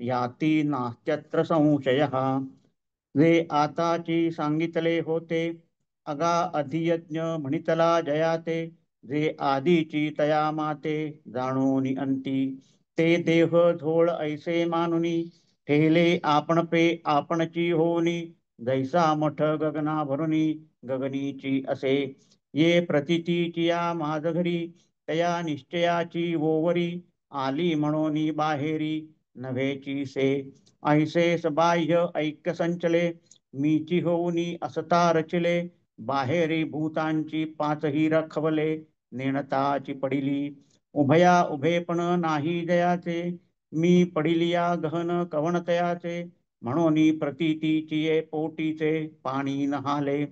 याती नास्त्यत्र संशयः. जे आताची सांगितले होते, अगा अधियज्ञ म्हणितला जयाते. जे आधीची तया माते, जाणूनी अंती. ते देह झोळ ऐसे मानुनी, ठेले आपण पे आपणची होनी. जैसा मठ गगना भरुनी, गगनीची असे. ये प्रतीतीची या माझ घरी, तया निश्चयाची ओवरी. आली म्हणून बाहेरी, नव्हेची से. ऐसे बाह्य ऐक्य संचले, मीची होऊनी असता रचिले. बाहेरी भूतांची पाचही रखवले, नेणताची पडिली. उभया उभेपण नाही जयाचे, मी पडिलिया गहन कवणतयाचे. म्हणून प्रतीतीची ये पोटीचे, पाणी नहाले.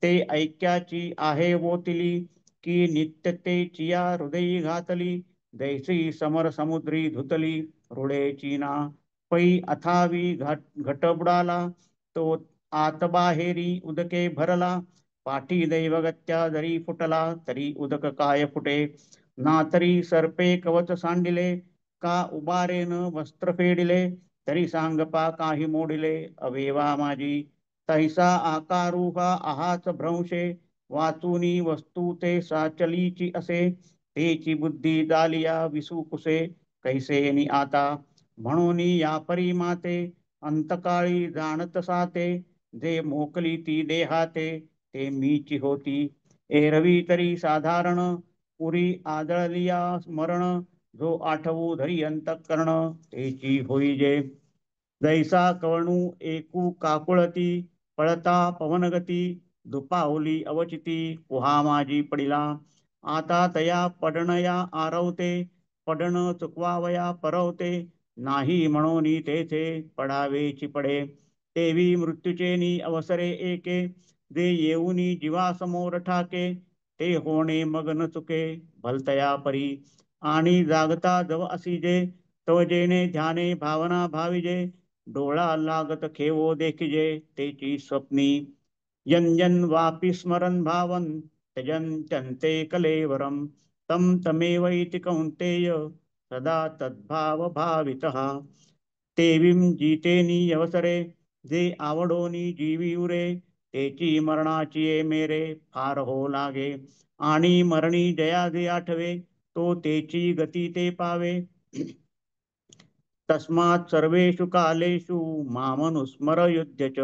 ते ऐक्याची आहे वोतिली, की नित्यतेची या हृदयी घातली. दैसी समर समुद्री धुतली, हृदयची ना. पै अथावी घट बुडाला, तो आत बाहेरी उदके भरला. पाठी दैवगत्या जरी फुटला, तरी उदक काय फुटे. ना तरी सर्पे कवच सांडिले, का उबारेन वस्त्र फेडिले. तरी सांगपा काही मोडिले, अवेवा माझी. तैसा आकारूहा आहाच भ्रंशे, वाचुनी वस्तू ते साचलीची असे. तेची बुद्धी जालिया विसुकुसे, कैसे नि आता. म्हणून या परी माते, अंतकाळी जाणत साते. जे मोकली ती देहाते, ते मीची होती. एरवी तरी साधारण, पुरी आदळलिया स्मरण. जो आठवू धरी अंतःकरण, तेची होईजे. जैसा कवणू एकू काकुळती, पळता पवनगती. दुपावली अवचिती, कुहा माझी पडिला. आता तया पडणया आरवते, पडण चुकवावया परवते. नाही म्हणून तेथे पडावेची पडे. तेवी मृत्यूचे नि अवसरे एके, जे येऊनी जीवासमोर ठाके. ते होणे मग न चुके, भलतया परी. आणि जागता जव असिजे, तव जेणे ध्याने भावना भाविजे. डोळा लागत खेवो देखिजे, तेची स्वप्नी. यंजन वापी स्मरन भावन, त्यजंत्यन्ते कलेवरम. तम तमेवैति कौंतेय, सदा तद्भाव भावितः. तेवीं जितेनी अवसरे, जे आवडोनी जीवी उरे. तेची मरणाची ये मेरे, फार हो लागे. आणि मरणी जया जे आठवे, तो तेची गती ते पावे. तस्मात् सर्वेषु कालेषु मामनुस्मर युध्य च.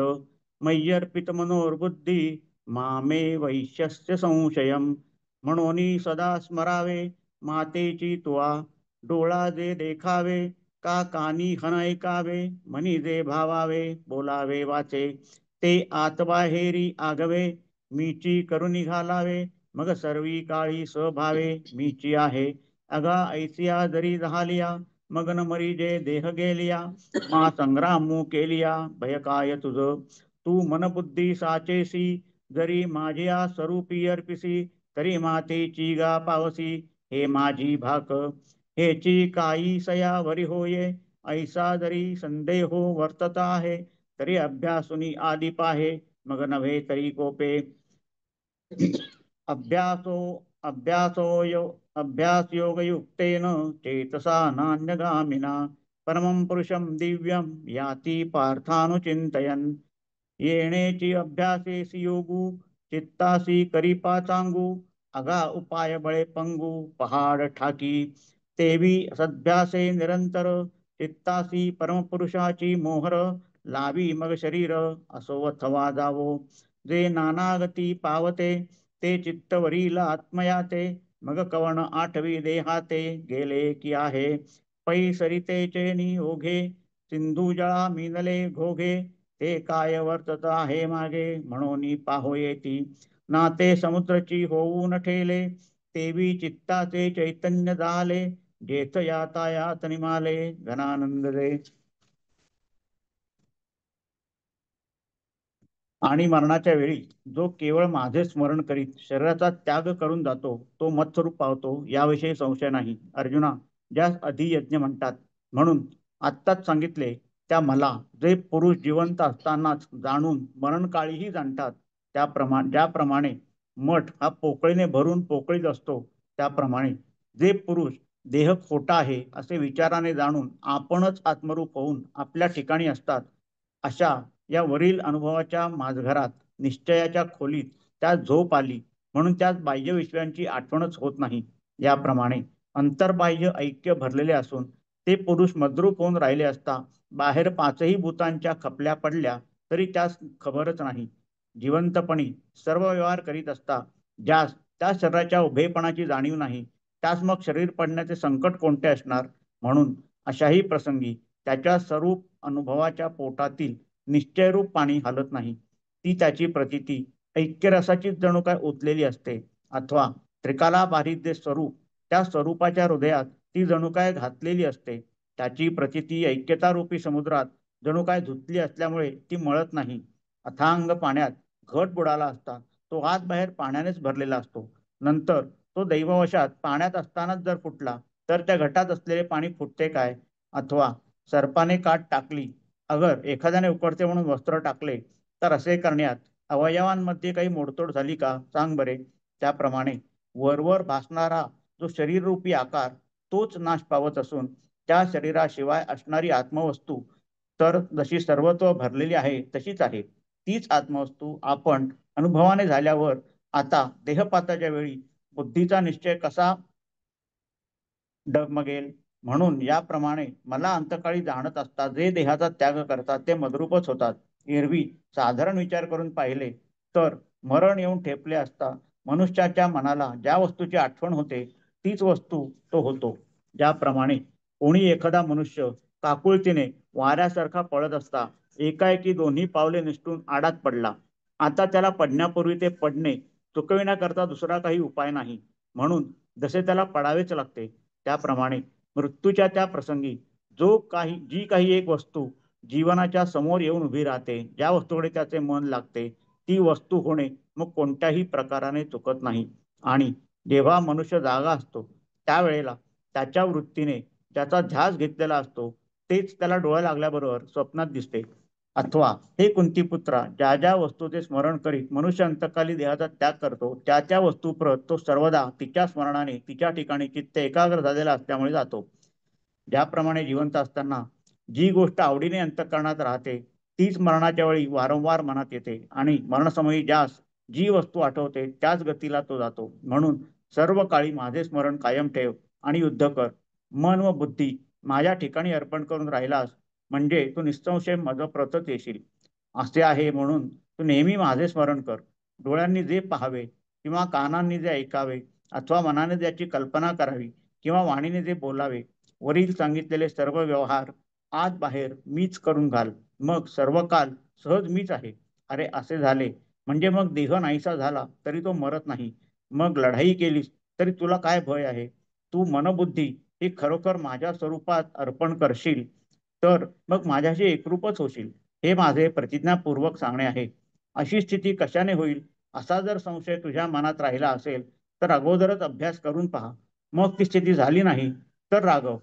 मय्यर्पित मनोर्बुद्धी, मामे वैश्यस्य संशयम्. म्हणून सदा स्मरावे, मातेची तुआ. डोळा जे देखावे, का कानी हन ऐकावे. मनी जे भावावे, बोलावे वाचे. ते आतबाहेरी आगवे, मीची करुणी घालावे. मग सर्वी काळी स्वभावे, मीची आहे. अगा ऐसिया जरी झालिया, मगन मरीजे देह गेलिया. मा संग्रामू केलिया, भय काय तुझ. तू मनबुद्धी साचेसी, जरी माझिया स्वरूपी अर्पिसी. तरी मातेची गा पावसी, हे माझी भाक. हेची काई सयावरी होये, ऐसा जरी संदेहो वर्तत आहे. तरी अभ्यासुनी आदी पाहे, मग नव्हे तरी कोपे. अभ्यासो अभ्यास योगयुक्तेन, चेतसा नान्यगामिना. परमं पुरुषं दिव्यं, याति पार्थानुचिंतयन्. येणेची अभ्यासेसी योगू, चित्तासी करीपा चांगू. अगा उपाय बळे पंगू, पहाड ठाकी. तेवी सद्भ्यासे निरंतर, चित्तासी परमपुरुषाची मोहर. लावी मग शरीर, असो अथवा जावो. जे नानागती पावते, ते चित्तवरील आत्मयाते. मग कवण आठवी देहाते, गेले की आहे. पै सरितेचे नि ओघे, सिंधू जळा मिनले घोघे. ते काय वर्तत आहे मागे, म्हणून पाहो येती. ना ते समुद्रची होऊन ठेले, तेवी चित्ताचे चैतन्य झाले. जेथ यातायात निमाले, घनानंद दे. आणि मरणाच्या वेळी जो केवळ माझे स्मरण करीत शरीराचा त्याग करून जातो, तो मत्स्वरूप पावतो, याविषयी संशय नाही. अर्जुना, ज्यास अधियज्ञ म्हणतात. म्हणून आत्ताच सांगितले त्या मला, जे पुरुष जिवंत असतानाच जाणून मरणकाळीही जाणतात. ज्याप्रमाणे मठ हा पोकळीने भरून पोकळीत असतो, त्याप्रमाणे जे पुरुष देह खोटा आहे असे विचाराने जाणून आपणच आत्मरूप होऊन आपल्या ठिकाणी असतात, अशा या वरील अनुभवाच्या माझघरात निश्चयाच्या खोलीत त्या झोप आली म्हणून त्यात बाह्य विषयांची आठवणच होत नाही. याप्रमाणे अंतर्बाह्य ऐक्य भरलेले असून ते पुरुष मद्रूप होऊन राहिले असता बाहेर पाचही भूतांच्या खपल्या पडल्या तरी त्यास खबरच नाही. जिवंतपणी सर्व व्यवहार करीत असता ज्यास त्या शरीराच्या उभेपणाची जाणीव नाही, त्यास मग शरीर पडण्याचे संकट कोणते असणार. म्हणून अशाही प्रसंगी त्याच्या स्वरूप अनुभवाच्या पोटातील निश्चयरूप पाणी हालत नाही. ती त्याची प्रतीती ऐक्यरसाचीच जणू काय ओतलेली असते, अथवा त्रिकालाबाधित जे स्वरूप त्या स्वरूपाच्या हृदयात ती जणू काय घातलेली असते. त्याची प्रतीती ऐक्यतारूपी समुद्रात जणू काय धुतली असल्यामुळे ती मळत नाही. अथांग पाण्यात घट बुडाला असता तो आत बाहेर पाण्यानेच भरलेला असतो. नंतर तो दैववशात पाण्यात असतानाच जर फुटला तर त्या घटात असलेले पाणी फुटते काय. अथवा सर्पाने काठ टाकली, अगर एखाद्याने उकडते म्हणून वस्त्र टाकले तर असे करण्यात अवयवांमध्ये काही मोडतोड झाली का, सांग बरे. त्याप्रमाणे वरवर भासणारा जो शरीररूपी आकार तोच नाश पावत असून त्या शरीराशिवाय असणारी आत्मवस्तू तर जशी सर्वत्व भरलेली आहे तशीच आहे. तीच आत्मवस्तू आपण अनुभवाने झाल्यावर आता देहपाताच्या वेळी बुद्धीचा निश्चय कसा डगमगेल. म्हणून याप्रमाणे मला अंतकाळी जाणत असता जे देहाचा त्याग करतात ते मद्रूपच होतात. एरवी साधारण विचार करून पाहिले तर मरण येऊन ठेपले असता मनुष्याच्या मनाला ज्या वस्तूची आठवण होते तीच वस्तू तो होतो. ज्याप्रमाणे कोणी एखादा मनुष्य काकुळतीने वाऱ्यासारखा पळत असता एकाएकी दोन्ही पावले निसटून आडात पडला. आता त्याला पडण्यापूर्वी ते पडणे चुकविण्याकरता दुसरा काही उपाय नाही, म्हणून जसे त्याला पडावेच लागते. त्याप्रमाणे मृत्यूच्या त्या प्रसंगी जी काही एक वस्तू जीवनाच्या समोर येऊन उभी राहते, ज्या वस्तूकडे त्याचे मन लागते, ती वस्तू होणे मग कोणत्याही प्रकाराने चुकत नाही. आणि जेव्हा मनुष्य जागा असतो त्यावेळेला त्याच्या वृत्तीने ज्याचा ध्यास घेतलेला असतो तेच त्याला डोळा लागल्याबरोबर स्वप्नात दिसते. अथवा हे कुंतीपुत्रा, ज्या ज्या वस्तूचे स्मरण करीत मनुष्य अंतकाली देहाचा त्याग करतो त्या त्या वस्तूप्रत तो सर्वदा तिच्या स्मरणाने तिच्या ठिकाणी चित्त एकाग्र झालेला असल्यामुळे जातो. ज्याप्रमाणे जिवंत असताना जी गोष्ट आवडीने अंतःकरणात राहते तीच मरणाच्या वेळी वारंवार मनात येते आणि मरणसमयी ज्यास जी वस्तू आठवते त्याच गतीला तो जातो. म्हणून सर्व काळी माझे स्मरण कायम ठेव आणि युद्ध कर. मन व बुद्धी माझ्या ठिकाणी अर्पण करून राहिलास म्हणजे तू निसंशय मजप्रतच येशील. असे आहे म्हणून तू नेहमी माझे स्मरण कर. डोळ्यांनी जे पाहावे किंवा कानांनी जे ऐकावे अथवा मनाने ज्याची कल्पना करावी किंवा वाणीने जे बोलावे, वरील सांगितलेले सर्व व्यवहार आत बाहेर मीच करून घाल. मग सर्व काल सहज मीच आहे. अरे असे झाले म्हणजे मग देह नाहीसा झाला तरी तो मरत नाही. मग लढाई केलीस तरी तुला काय भय आहे. तू मनबुद्धी ही खरोखर माझ्या स्वरूपात अर्पण करशील तर मग माझ्याशी एकरूपच होशील, हे माझे प्रतिज्ञापूर्वक सांगणे आहे. अशी स्थिती कशाने होईल असा जर संशय तुझ्या मनात राहिला असेल तर अगोदरच अभ्यास करून पहा. मग ती स्थिती झाली नाही तर रागव.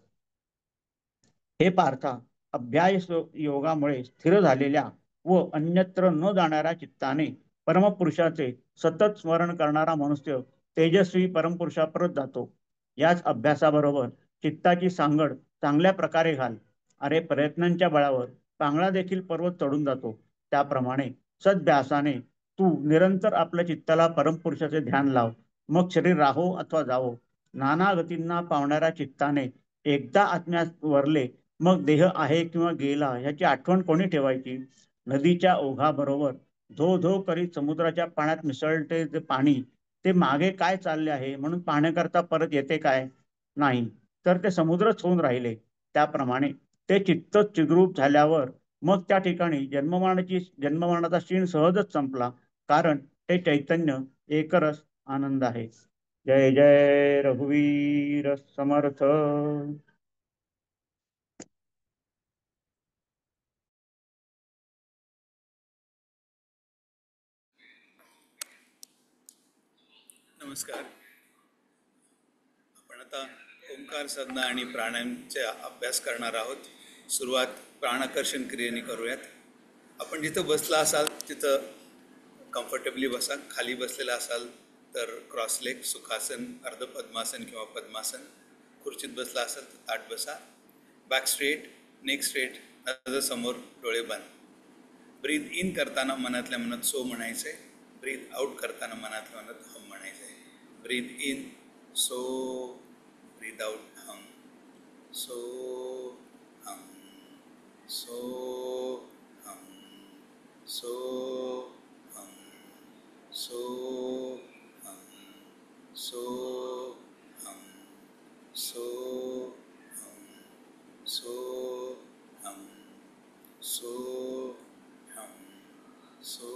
हे पार्था, अभ्यास योगामुळे स्थिर झालेल्या व अन्यत्र न जाणाऱ्या चित्ताने परमपुरुषाचे सतत स्मरण करणारा मनुष्य तेजस्वी परमपुरुषाप्रत जातो. याच अभ्यासाबरोबर चित्ताची सांगड चांगल्या प्रकारे घाल. अरे प्रयत्नांच्या बळावर पांगळा देखील पर्वत चढून जातो. त्याप्रमाणे सद्भ्यासाने तू निरंतर आपल्या चित्ताला परमपुरुषाचे ध्यान लाव. मग शरीर राहो अथवा जावो, नाना गतींना पावणाऱ्या चित्ताने एकदा आत्म्यात वरले मग देह आहे किंवा गेला ह्याची आठवण कोणी ठेवायची. नदीच्या ओघाबरोबर धो धो करीत समुद्राच्या पाण्यात मिसळते ते पाणी ते मागे काय चालले आहे म्हणून पाहण्याकरता परत येते काय, नाही, तर ते समुद्रच होऊन राहिले. त्याप्रमाणे ते चित्त चिद्रूप झाल्यावर मग त्या ठिकाणी जन्ममरणाचा क्षीण सहजच संपला, कारण ते चैतन्य एकरस आनंद आहे. जय जय रघुवीर समर्थ. नमस्कार. आपण आता ओंकार साधना आणि प्राणायामचा अभ्यास करणार आहोत. सुरुवात प्राणाकर्षण क्रियेने करूयात. आपण जिथं बसला असाल तिथं कम्फर्टेबली बसा. खाली बसलेला असाल तर क्रॉस लेग सुखासन, अर्धपद्मासन किंवा पद्मासन. खुर्चीत बसला असाल तर ताट बसा. बॅक स्ट्रेट, नेक स्ट्रेट, नजर समोर, डोळे बंद. ब्रीद इन करताना मनातल्या मनात सो म्हणायचं आहे. ब्रीद आउट करताना मनातल्या मनात हम म्हणायचं आहे. ब्रीद इन सो, ब्रीद आउट हम, सो हम, सो हम, सो हम, सो हम, सो हम, सो हम, सो हम, सो हम, सो हम, सो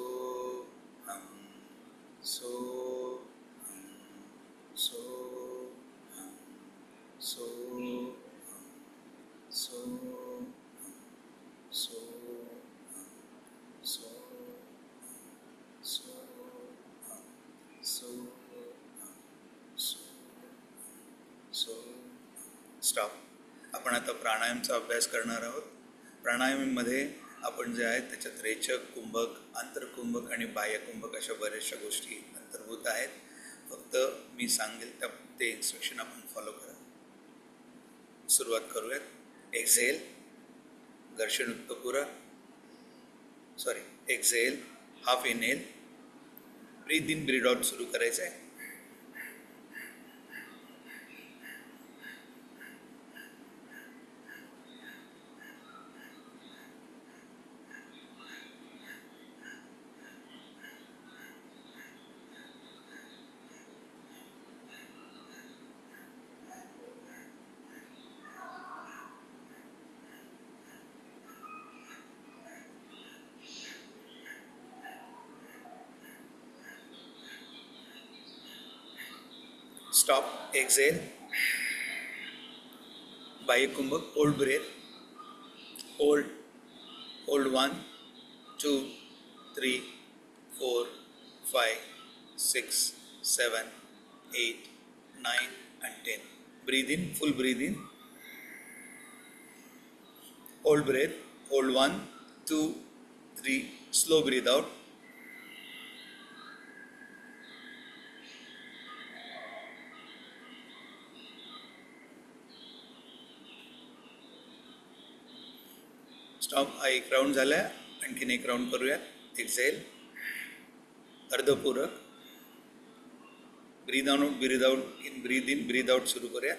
हम, सो हम, सो हम, सो हम, सो हम, सो हम, सो हम, सो हम, सो स्टॉप. आपण आता प्राणायामचा अभ्यास करणार आहोत. प्राणायाममध्ये आपण जे आहे त्याच्यात रेचक, कुंभक, आंतरकुंभक आणि बाह्यकुंभक अशा बऱ्याचशा गोष्टी अंतर्भूत आहेत. फक्त मी सांगेल त्या ते इन्स्ट्रक्शन आपण फॉलो करा. सुरुवात करूयात. एक्झेल, घर्षणयुक्त पुरक, exhale, half inhale, breathe in breathe out सुरू करायचं आहे. Stop, exhale, बाह्यकुंभक, hold breath, hold 1, 2, 3, 4, 5, 6, 7, 8, 9 and 10. Breathe in, full breathe in, hold breath, hold 1, 2, 3, slow breathe out. Stop. हा एक राऊंड झाला आहे. आणखीन एक राऊंड करूयात. एक्झेल, अर्धपूरक, breathe out, breathe out, in breathe out सुरू करूया.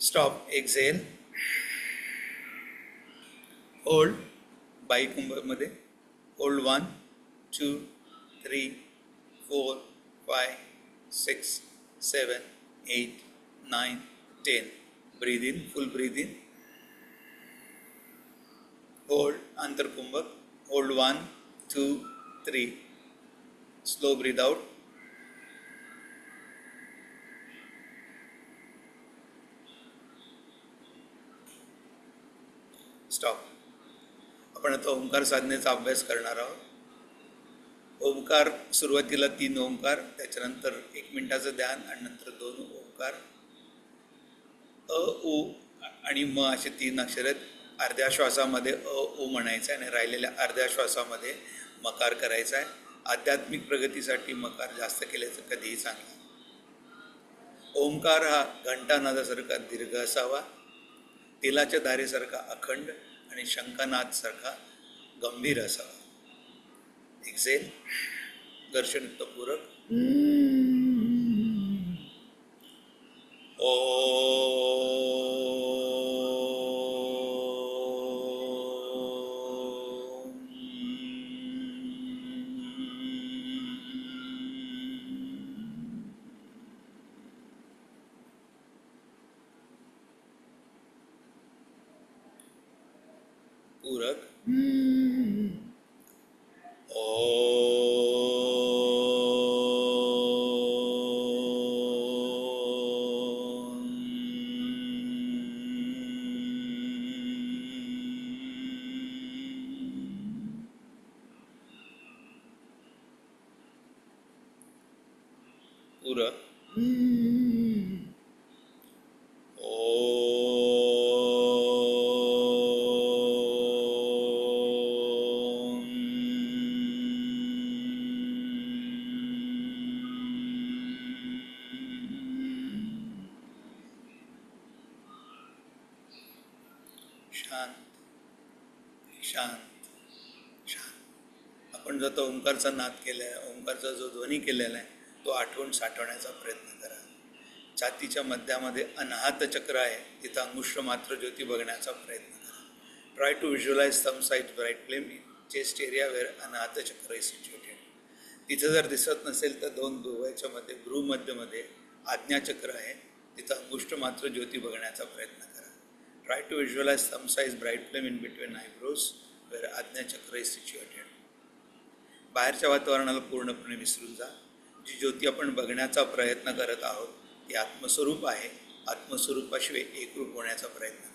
स्टॉप. एक्झेल, होल्ड, बाह्यकुंभकमध्ये hold 1, 2, 3, 4, 5, 6, 7, 8, 9, 10. Breathe in, full breathe in, hold, आंतरकुंभक, hold 1, 2, 3, slow breathe out. Stop. आपण आता ओंकार साधनेचा अभ्यास करणार आहोत. ओंकार सुरुवातीला 3 ओंकार, त्याच्यानंतर 1 मिनिटाचं ध्यान आणि नंतर 2 ओंकार. अ, उ आणि म असे 3 अक्षर आहेत. अर्ध्या श्वासामध्ये अ, उ म्हणायचं आहे आणि राहिलेल्या अर्ध्या श्वासामध्ये मकार करायचा आहे. आध्यात्मिक प्रगतीसाठी मकार जास्त केल्याचं कधीही चांगलं. ओंकार हा घंटानादासारखा दीर्घ असावा, तेलाच्या धारेसारखा अखंड आणि शंखनादसारखा गंभीर असावा. एक्झेल, घर्षणयुक्त पूरक. पूरक. पुरं शांत शांत शांत. आपण जो तो ओंकारचा नाद केलाय, ओंकारचा जो ध्वनी केलेला आहे तो आठवण साठवण्याचा प्रयत्न करा. छातीच्या मध्यामध्ये अनाहत चक्र आहे, तिथं अंगुष्ठ मात्र ज्योती बघण्याचा प्रयत्न करा. Try to visualise some size bright flame in chest area where Anahata chakra is situated. तिथं जर दिसत नसेल तर दोन भुवयाच्या मध्ये भ्रूमध्यमध्ये आज्ञाचक्र आहे, तिथं अंगुष्ठ मात्र ज्योती बघण्याचा प्रयत्न करा. Try to visualise some size bright flame in between eyebrows where Ajnachakra is situated. बाहेरच्या वातावरणाला पूर्णपणे विसरून जा. जी ज्योती आपण बघण्याचा प्रयत्न करत आहोत ती आत्मस्वरूप आहे. आत्मस्वरूपाशिवाय एकरूप होण्याचा प्रयत्न करूया.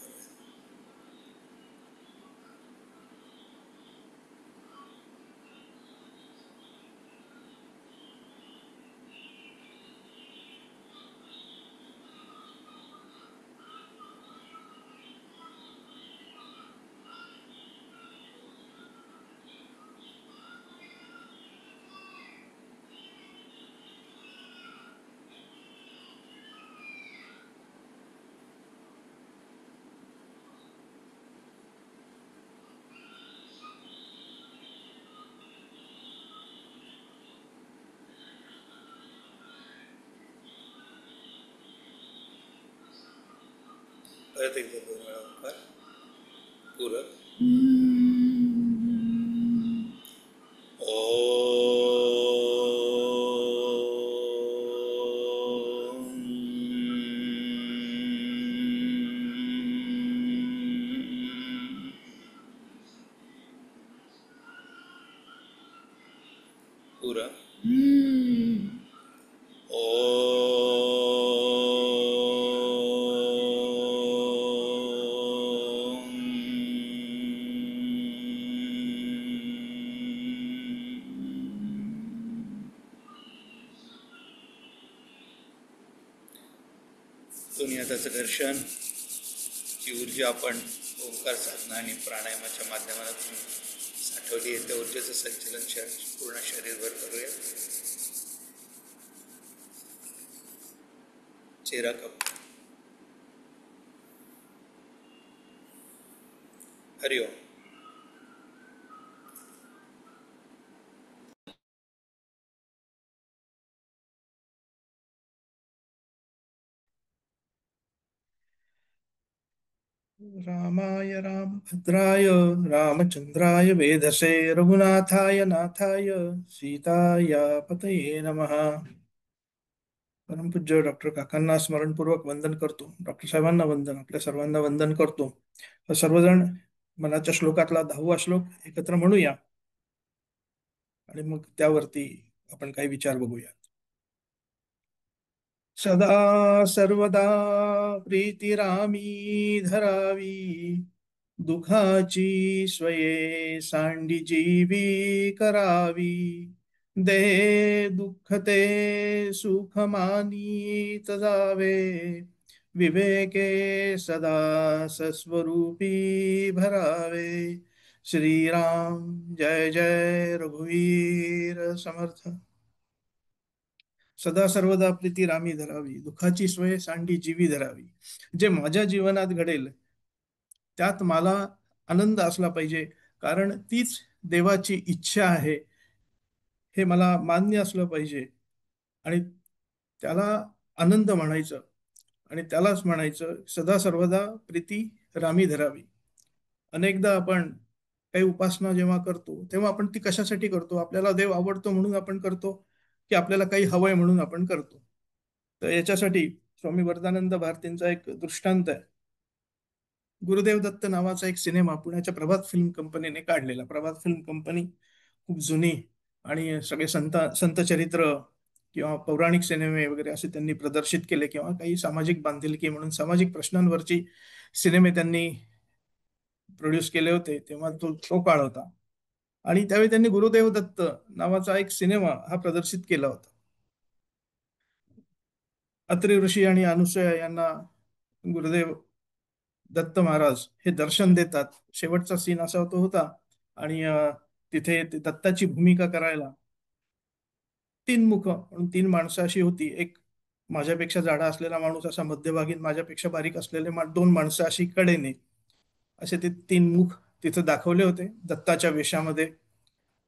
परत एकदा 2 वेळा ओंकार. पूरक. पूरक. दुनिया त्याचं दर्शन, जी ऊर्जा आपण ओंकार साधना आणि प्राणायामाच्या माध्यमातून साठवली आहे त्या ऊर्जेचं संचलन पूर्ण शरीरभर करूया. चेहरा कप. हरिओम. रामाय रामभद्राय रामचंद्राय वेधसे रघुनाथाय नाथाय सीताया पतये नमः. परमपूज्य डॉक्टर काकांना स्मरणपूर्वक वंदन करतो. डॉक्टर साहेबांना वंदन, आपल्या सर्वांना वंदन करतो. सर्वजण मनाच्या श्लोकातला 10वा श्लोक एकत्र म्हणूया आणि मग त्यावरती आपण काही विचार बघूया. सदा सर्वदा प्रीतिरामी धरावी, दुखाची स्वये सांडी जीवी करावी. दे दुःख ते सुख मानीत जावे, विवेके सदा सस्वरूपी भरावे. श्रीराम जय जय रघुवीर समर्थ. सदा सर्वदा प्रीती रामी धरावी, दुःखाची सोय सांडी जीवी धरावी. जे माझ्या जीवनात घडेल त्यात मला आनंद असला पाहिजे, कारण तीच देवाची इच्छा आहे हे मला मान्य असलं पाहिजे. आणि त्याला आनंद म्हणायचं आणि त्यालाच म्हणायचं सदा सर्वदा प्रीती रामी धरावी. अनेकदा आपण काही उपासना जेव्हा करतो तेव्हा आपण ती कशासाठी करतो? आपल्याला देव आवडतो म्हणून आपण करतो, की आपल्याला काही हवंय म्हणून आपण करतो? तर याच्यासाठी स्वामी वरदानंद भारतींचा एक दृष्टांत आहे. गुरुदेव दत्त नावाचा एक सिनेमा पुण्याच्या प्रभात फिल्म कंपनीने काढलेला. प्रभात फिल्म कंपनी खूप जुनी आणि सगळे संत चरित्र किंवा पौराणिक सिनेमे वगैरे असे त्यांनी प्रदर्शित केले, किंवा काही सामाजिक बांधिलकी म्हणून सामाजिक प्रश्नांवरची सिनेमे त्यांनी प्रोड्यूस केले होते. तेव्हा तो तो काळ होता. आणि त्यावेळी त्यांनी गुरुदेव दत्त नावाचा एक सिनेमा हा प्रदर्शित केला होता. अत्रि ऋषी आणि अनुसूया यांना गुरुदेव दत्त महाराज हे दर्शन देतात. शेवटचा सीन असा तो होता. आणि तिथे ते दत्ताची भूमिका करायला तीन मुख म्हणून तीन माणसं अशी होती. एक माझ्यापेक्षा जाडा असलेला माणूस असा मध्यभागी, माझ्यापेक्षा बारीक असलेले दोन माणसं अशी कडेने, असे ते तीन मुख तिथे दाखवले होते दत्ताच्या वेशामध्ये.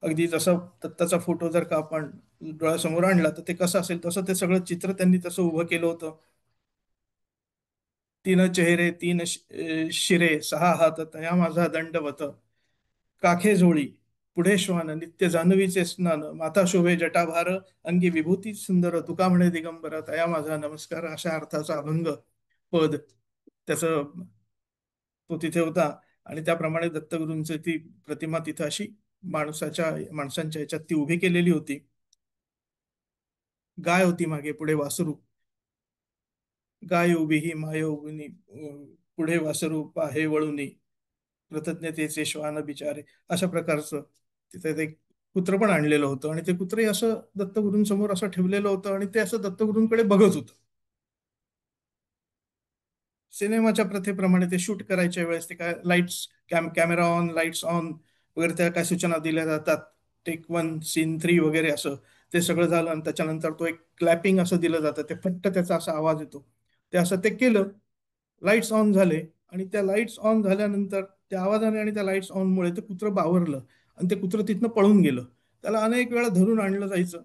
अगदी जसं दत्ताचा फोटो जर का आपण डोळ्यासमोर आणला तर ते कसं असेल तसं ते सगळं चित्र त्यांनी तसं उभं केलं होतं. तीन चेहरे, तीन शिरे, सहा हात, तया माझा दंडवत, काखे झोळी, पुढे श्वान, नित्य जान्हवीचे स्नान, माथा शोभे जटाभार, अंगी विभूती सुंदर, तुका म्हणे दिगंबर, तया माझा नमस्कार, अशा अर्थाचा अभंग पद त्याचं तो तिथे होता. आणि त्याप्रमाणे दत्तगुरूंची ती प्रतिमा तिथं अशी माणसांच्या ह्याच्यात ती उभी केलेली होती. गाय होती मागे, पुढे वासरू. गाय उभी ही माय उभी, पुढे वासरू पाहे वळुनी, कृतज्ञतेचे श्वान बिचारे, अशा प्रकारचं तिथे ते कुत्र पण आणलेलं होतं. आणि ते कुत्रे असं दत्तगुरूंसमोर असं ठेवलेलं होतं आणि ते असं दत्तगुरूंकडे बघत होतं. सिनेमाच्या प्रथेप्रमाणे ते शूट करायच्या वेळेस ते काय lights, camera on, lights on वगैरे, त्या काय सूचना दिल्या जातात. टेक 1, सीन 3 वगैरे असं ते सगळं झालं. आणि त्याच्यानंतर तो एक क्लॅपिंग असं दिलं जातं, ते फट्ट त्याचा असा आवाज येतो. ते असं ते केलं, लाईट्स ऑन झाले. आणि त्या लाईट्स ऑन झाल्यानंतर त्या आवाजाने आणि त्या लाईट्स ऑनमुळे ते कुत्रं बावरलं आणि ते कुत्रं तिथनं पळून गेलं. त्याला अनेक वेळा धरून आणलं जायचं,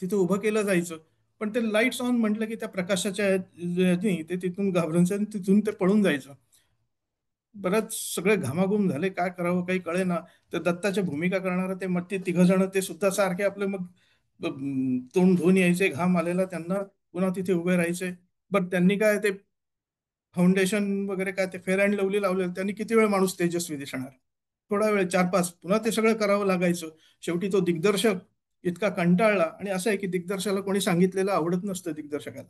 तिथं उभं केलं जायचं. पण ते लाईट्स ऑन म्हटलं की त्या प्रकाशाच्या ते तिथून घाबरायचं आणि तिथून ते पळून जायचं. बरंच सगळे घामाघूम झाले, काय करावं काही कळेना. तर दत्ताच्या भूमिका करणारे ते मग ते तिघ जण ते सुद्धा सारखे आपले मग तोंड धुवून यायचे, घाम आलेला त्यांना, पुन्हा तिथे उभे राहायचे. बट त्यांनी काय ते फाउंडेशन वगैरे काय ते फेअर अँड लवली लावलेलं, त्यांनी किती वेळ माणूस तेजस्वी दिसणार? थोडा वेळ, 4-5, पुन्हा ते सगळं करावं लागायचं. शेवटी तो दिग्दर्शक इतका कंटाळला. आणि असं आहे की दिग्दर्शकाला कोणी सांगितलेलं आवडत नसतं दिग्दर्शकाला.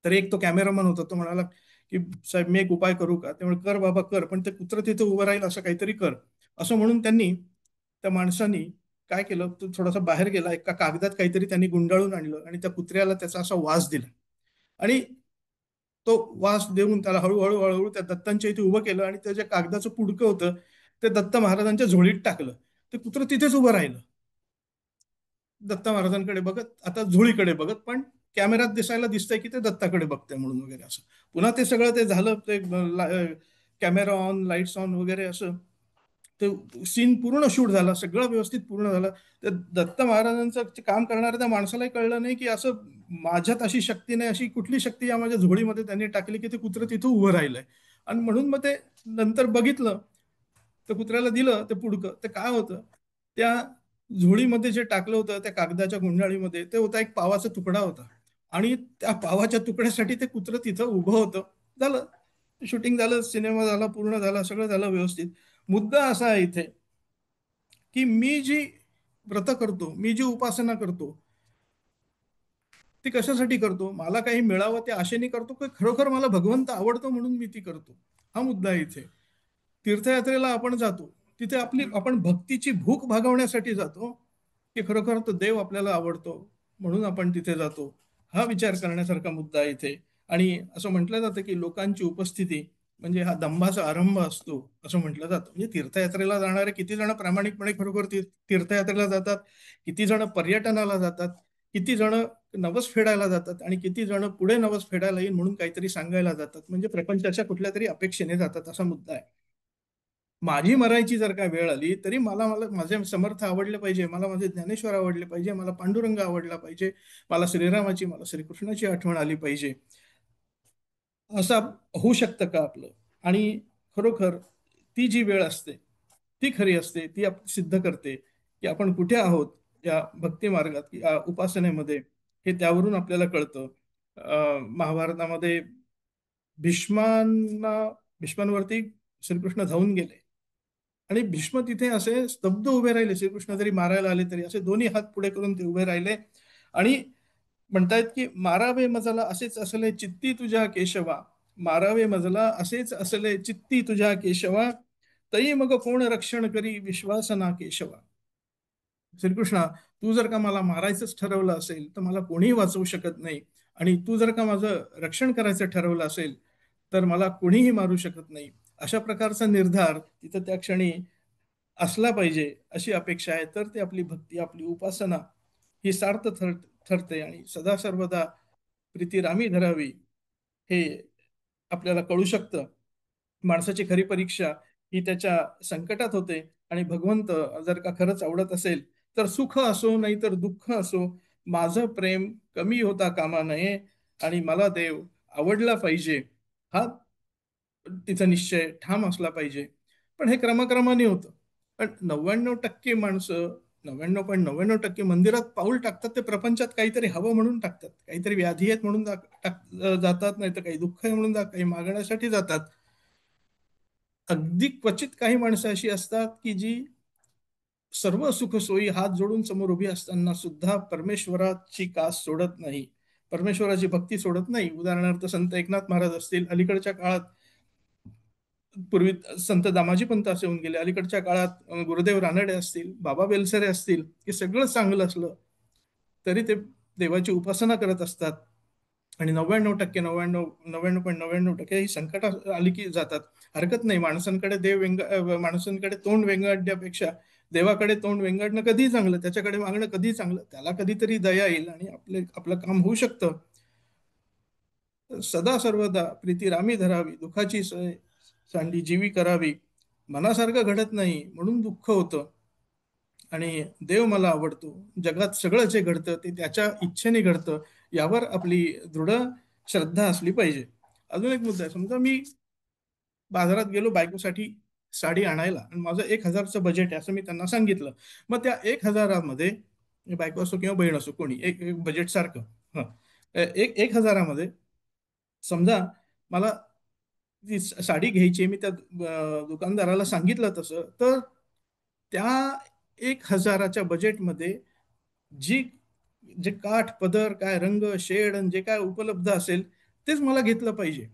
तर एक तो कॅमेरामन होता, तो म्हणाला की साहेब मी एक उपाय करू का? त्यामुळे कर बाबा कर, पण ते कुत्रं तिथे उभं राहील असं काहीतरी कर. असं म्हणून त्यांनी त्या माणसानी काय केलं, तो थोडासा बाहेर गेला, एका कागदात काहीतरी त्यांनी गुंडाळून आणलं आणि त्या कुत्र्याला त्याचा असा वास दिला. आणि तो वास देऊन त्याला हळूहळू हळूहळू त्या दत्तांच्या इथे उभं केलं. आणि त्या जे कागदाचं पुडकं होतं ते दत्त महाराजांच्या झोळीत टाकलं. ते कुत्रं तिथेच उभं राहिलं, दत्त महाराजांकडे बघत, आता झोळीकडे बघत, पण कॅमेऱ्यात दिसायला दिसतंय की ते दत्ताकडे बघतंय म्हणून वगैरे असं. पुन्हा ते सगळं ते झालं, ते कॅमेरा ऑन, लाईट्स ऑन वगैरे असं ते सीन पूर्ण शूट झाला, सगळं व्यवस्थित पूर्ण झालं. ते दत्त महाराजांचं काम करणाऱ्या त्या माणसालाही कळलं नाही की असं माझ्यात अशी शक्ती नाही, अशी कुठली शक्ती या माझ्या झोळीमध्ये त्यांनी टाकली की ते कुत्रं तिथं उभं राहिलंय. आणि म्हणून मग ते नंतर बघितलं, त्या कुत्र्याला दिलं ते पुडकं, ते काय होतं, त्या झोळीमध्ये जे टाकलं होतं त्या कागदाच्या गुंडाळीमध्ये, ते होता एक पावाचा तुकडा होता. आणि त्या पावाच्या तुकड्यासाठी ते कुत्रं तिथं उभं होतं. झालं, शूटिंग झालं, सिनेमा झाला, पूर्ण झाला, सगळं झालं व्यवस्थित. मुद्दा असा आहे इथे की मी जी व्रत करतो, मी जी उपासना करतो, ती कशासाठी करतो? मला काही मिळावं त्या आशेने करतो की खरोखर मला भगवंत आवडतो म्हणून मी ती करतो? हा मुद्दा आहे इथे. तीर्थयात्रेला आपण जातो, तिथे आपण भक्तीची भूक भागवण्यासाठी जातो की खरोखर तो देव आपल्याला आवडतो म्हणून आपण तिथे जातो? हा विचार करण्यासारखा मुद्दा आहे इथे. आणि असं म्हटलं जातं की लोकांची उपस्थिती म्हणजे हा दंभाचा आरंभ असतो, असं म्हटलं जातं. म्हणजे तीर्थयात्रेला जाणारे किती जण प्रामाणिकपणे खरोखर तीर्थयात्रेला जातात, किती जण पर्यटनाला जातात, किती जण नवस फेडायला जातात, आणि किती जण पुढे नवस फेडायला येईल म्हणून काहीतरी सांगायला जातात, म्हणजे प्रपंचाच्या कुठल्या तरी अपेक्षेने जातात, असा मुद्दा आहे. माझी मरायची जर का वेळ आली तरी मला मला माझे समर्थ आवडले पाहिजे, मला माझे ज्ञानेश्वर आवडले पाहिजे, मला पांडुरंग आवडला पाहिजे, मला श्रीरामाची, मला श्रीकृष्णाची आठवण आली पाहिजे. असं होऊ शकतं का आपलं? आणि खरोखर ती जी वेळ असते ती खरी असते, ती सिद्ध करते की आपण कुठे आहोत या भक्ती मार्गात, या उपासनेमध्ये. हे त्यावरून आपल्याला कळतं. महाभारतामध्ये भीष्मांना भीष्मांवरती श्रीकृष्ण धावून गेले आणि भीष्म तिथे असे स्तब्ध उभे राहिले. श्रीकृष्ण जरी मारायला आले तरी असे दोन्ही हात पुढे करून ते उभे राहिले आणि म्हणतायत की मारावे मजला असेच असले चित्ती तुझ्या केशवा, मारावे मजला असेच असले चित्ती तुझ्या केशवा, तई मग कोण रक्षण करी विश्वासना केशवा. श्रीकृष्णा, तू जर का मला मारायचंच ठरवलं असेल तर मला कोणीही वाचवू शकत नाही, आणि तू जर का माझं रक्षण करायचं ठरवलं असेल तर मला कोणीही मारू शकत नाही. अशा प्रकारचा निर्धार तिथं त्या क्षणी असला पाहिजे अशी अपेक्षा आहे. तर ते आपली भक्ती, आपली उपासना ही सार्थ ठरते आणि सदा सर्वदा प्रीती रामी धरावी हे आपल्याला कळू शकतं. माणसाची खरी परीक्षा ही त्याच्या संकटात होते, आणि भगवंत जर का खरंच आवडत असेल तर सुख असो नाही तर दुःख असो, माझं प्रेम कमी होता कामा नये आणि मला देव आवडला पाहिजे, हा तिचा निश्चय ठाम असला पाहिजे. पण हे क्रमाक्रमाने होतं. पण 99% माणसं, 99.99% मंदिरात पाऊल टाकतात ते प्रपंचात काहीतरी हवं म्हणून टाकतात, काहीतरी व्याधी आहेत म्हणून जातात, नाही तर काही दुःख आहे म्हणून काही मागण्यासाठी जातात. अगदी क्वचित काही माणसं अशी असतात की जी सर्व सुख सोयी हात जोडून समोर उभी असताना सुद्धा परमेश्वराची कास सोडत नाही, परमेश्वराची भक्ती सोडत नाही. उदाहरणार्थ संत एकनाथ महाराज असतील, अलीकडच्या काळात, पूर्वी संत दामाजी पंत असे होऊन गेले, अलीकडच्या काळात गुरुदेव रानडे असतील, बाबा बेलसरे असतील, हे सगळं चांगलं असलं तरी ते देवाची उपासना करत असतात. आणि 99% ही संकट आली की जातात. हरकत नाही, माणसांकडे माणसांकडे तोंड वेंगाडण्यापेक्षा देवाकडे तोंड वेंगाडणं कधीही चांगलं, त्याच्याकडे मागणं कधीही चांगलं. त्याला कधीतरी दया येईल आणि आपलं काम होऊ शकतं. सदा सर्वदा प्रीती रामी धरावी, दुःखाची सोय सांडी जीवी करावी. मनासारखं घडत नाही म्हणून दुःख होतं, आणि देव मला आवडतो, जगात सगळं जे घडतं ते त्याच्या इच्छेने घडतं, यावर आपली दृढ श्रद्धा असली पाहिजे. अजून एक मुद्दा आहे. समजा मी बाजारात गेलो बायकोसाठी साडी आणायला आणि माझं 1,000चं बजेट आहे असं मी त्यांना सांगितलं. मग त्या 1,000मध्ये, बायको असो किंवा बहीण असो कोणी, एक एक बजेट सारखं, हं, 1,000मध्ये समजा मला ती साडी घ्यायची, मी त्या दुकानदाराला सांगितलं तसं, तर त्या 1,000च्या बजेटमध्ये जी जे काठ पदर काय रंग शेड आणि जे काय उपलब्ध असेल तेच मला घेतलं पाहिजे,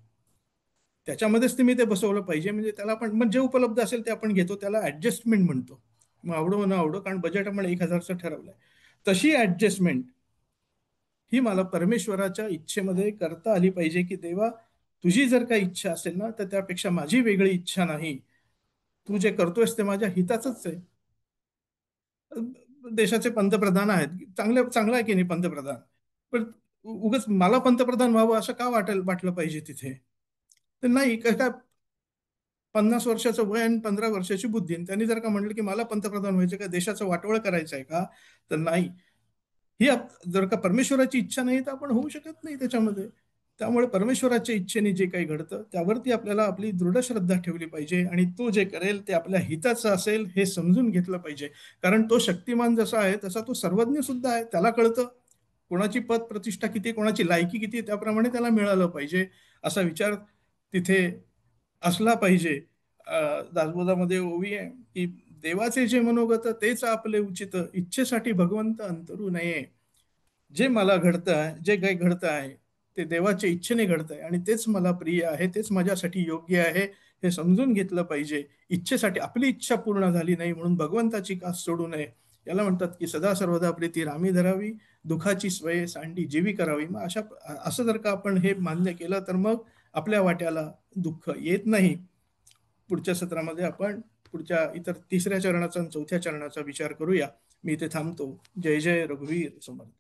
त्याच्यामध्येच ते मी ते बसवलं पाहिजे. म्हणजे त्याला आपण, मग जे उपलब्ध असेल ते आपण घेतो, त्याला ऍडजस्टमेंट म्हणतो. मग आवडो न आवडो, कारण बजेट आपण 1,000चं ठरवलंय, तशी ऍडजस्टमेंट ही मला परमेश्वराच्या इच्छेमध्ये करता आली पाहिजे, की देवा, तुझी जर काही इच्छा असेल ना तर त्यापेक्षा माझी वेगळी इच्छा नाही, तू जे करतोयस ते माझ्या हिताचंच आहे. देशाचे पंतप्रधान आहेत, चांगलं आहे की नाही पंतप्रधान, पण उगाच मला पंतप्रधान व्हावं असं का वाटलं पाहिजे तिथे? तर नाही काय, 50 वर्षाचं वय आणि 15 वर्षाची बुद्धी, आणि त्यांनी जर का म्हटलं की मला पंतप्रधान व्हायचं का, देशाचं वाटोळ करायचं आहे का, तर नाही. ही जर का परमेश्वराची इच्छा नाही तर आपण होऊ शकत नाही त्याच्यामध्ये. त्यामुळे परमेश्वराच्या इच्छेने जे काही घडतं त्यावरती आपल्याला आपली दृढ श्रद्धा ठेवली पाहिजे, आणि तो जे करेल ते आपल्या हिताचं असेल हे समजून घेतलं पाहिजे. कारण तो शक्तिमान जसा आहे तसा तो सर्वज्ञ सुद्धा आहे. त्याला कळतं कोणाची पद प्रतिष्ठा किती, कोणाची लायकी किती, त्याप्रमाणे त्याला मिळालं पाहिजे असा विचार तिथे असला पाहिजे. दासबोधामध्ये ओवी आहे की देवाचे जे मनोगत तेच आपले उचित, इच्छेसाठी भगवंत अंतरू नये. जे मला घडतं आहे, जे काही घडतं आहे ते देवाच्या इच्छेने घडत आहे आणि तेच मला प्रिय आहे, तेच माझ्यासाठी योग्य आहे हे समजून घेतलं पाहिजे. इच्छेसाठी आपली इच्छा पूर्ण झाली नाही म्हणून भगवंताची कास सोडू नये. याला म्हणतात की सदा सर्वदा प्रीती रामी धरावी, दुःखाची स्वय सांडी जीवी करावी. मग असं जर का आपण हे मान्य केलं तर मग आपल्या वाट्याला दुःख येत नाही. पुढच्या सत्रामध्ये आपण पुढच्या इतर 3ऱ्या चरणाचा आणि 4थ्या चरणाचा विचार करूया. मी इथे थांबतो. जय जय रघुवीर समर्थ.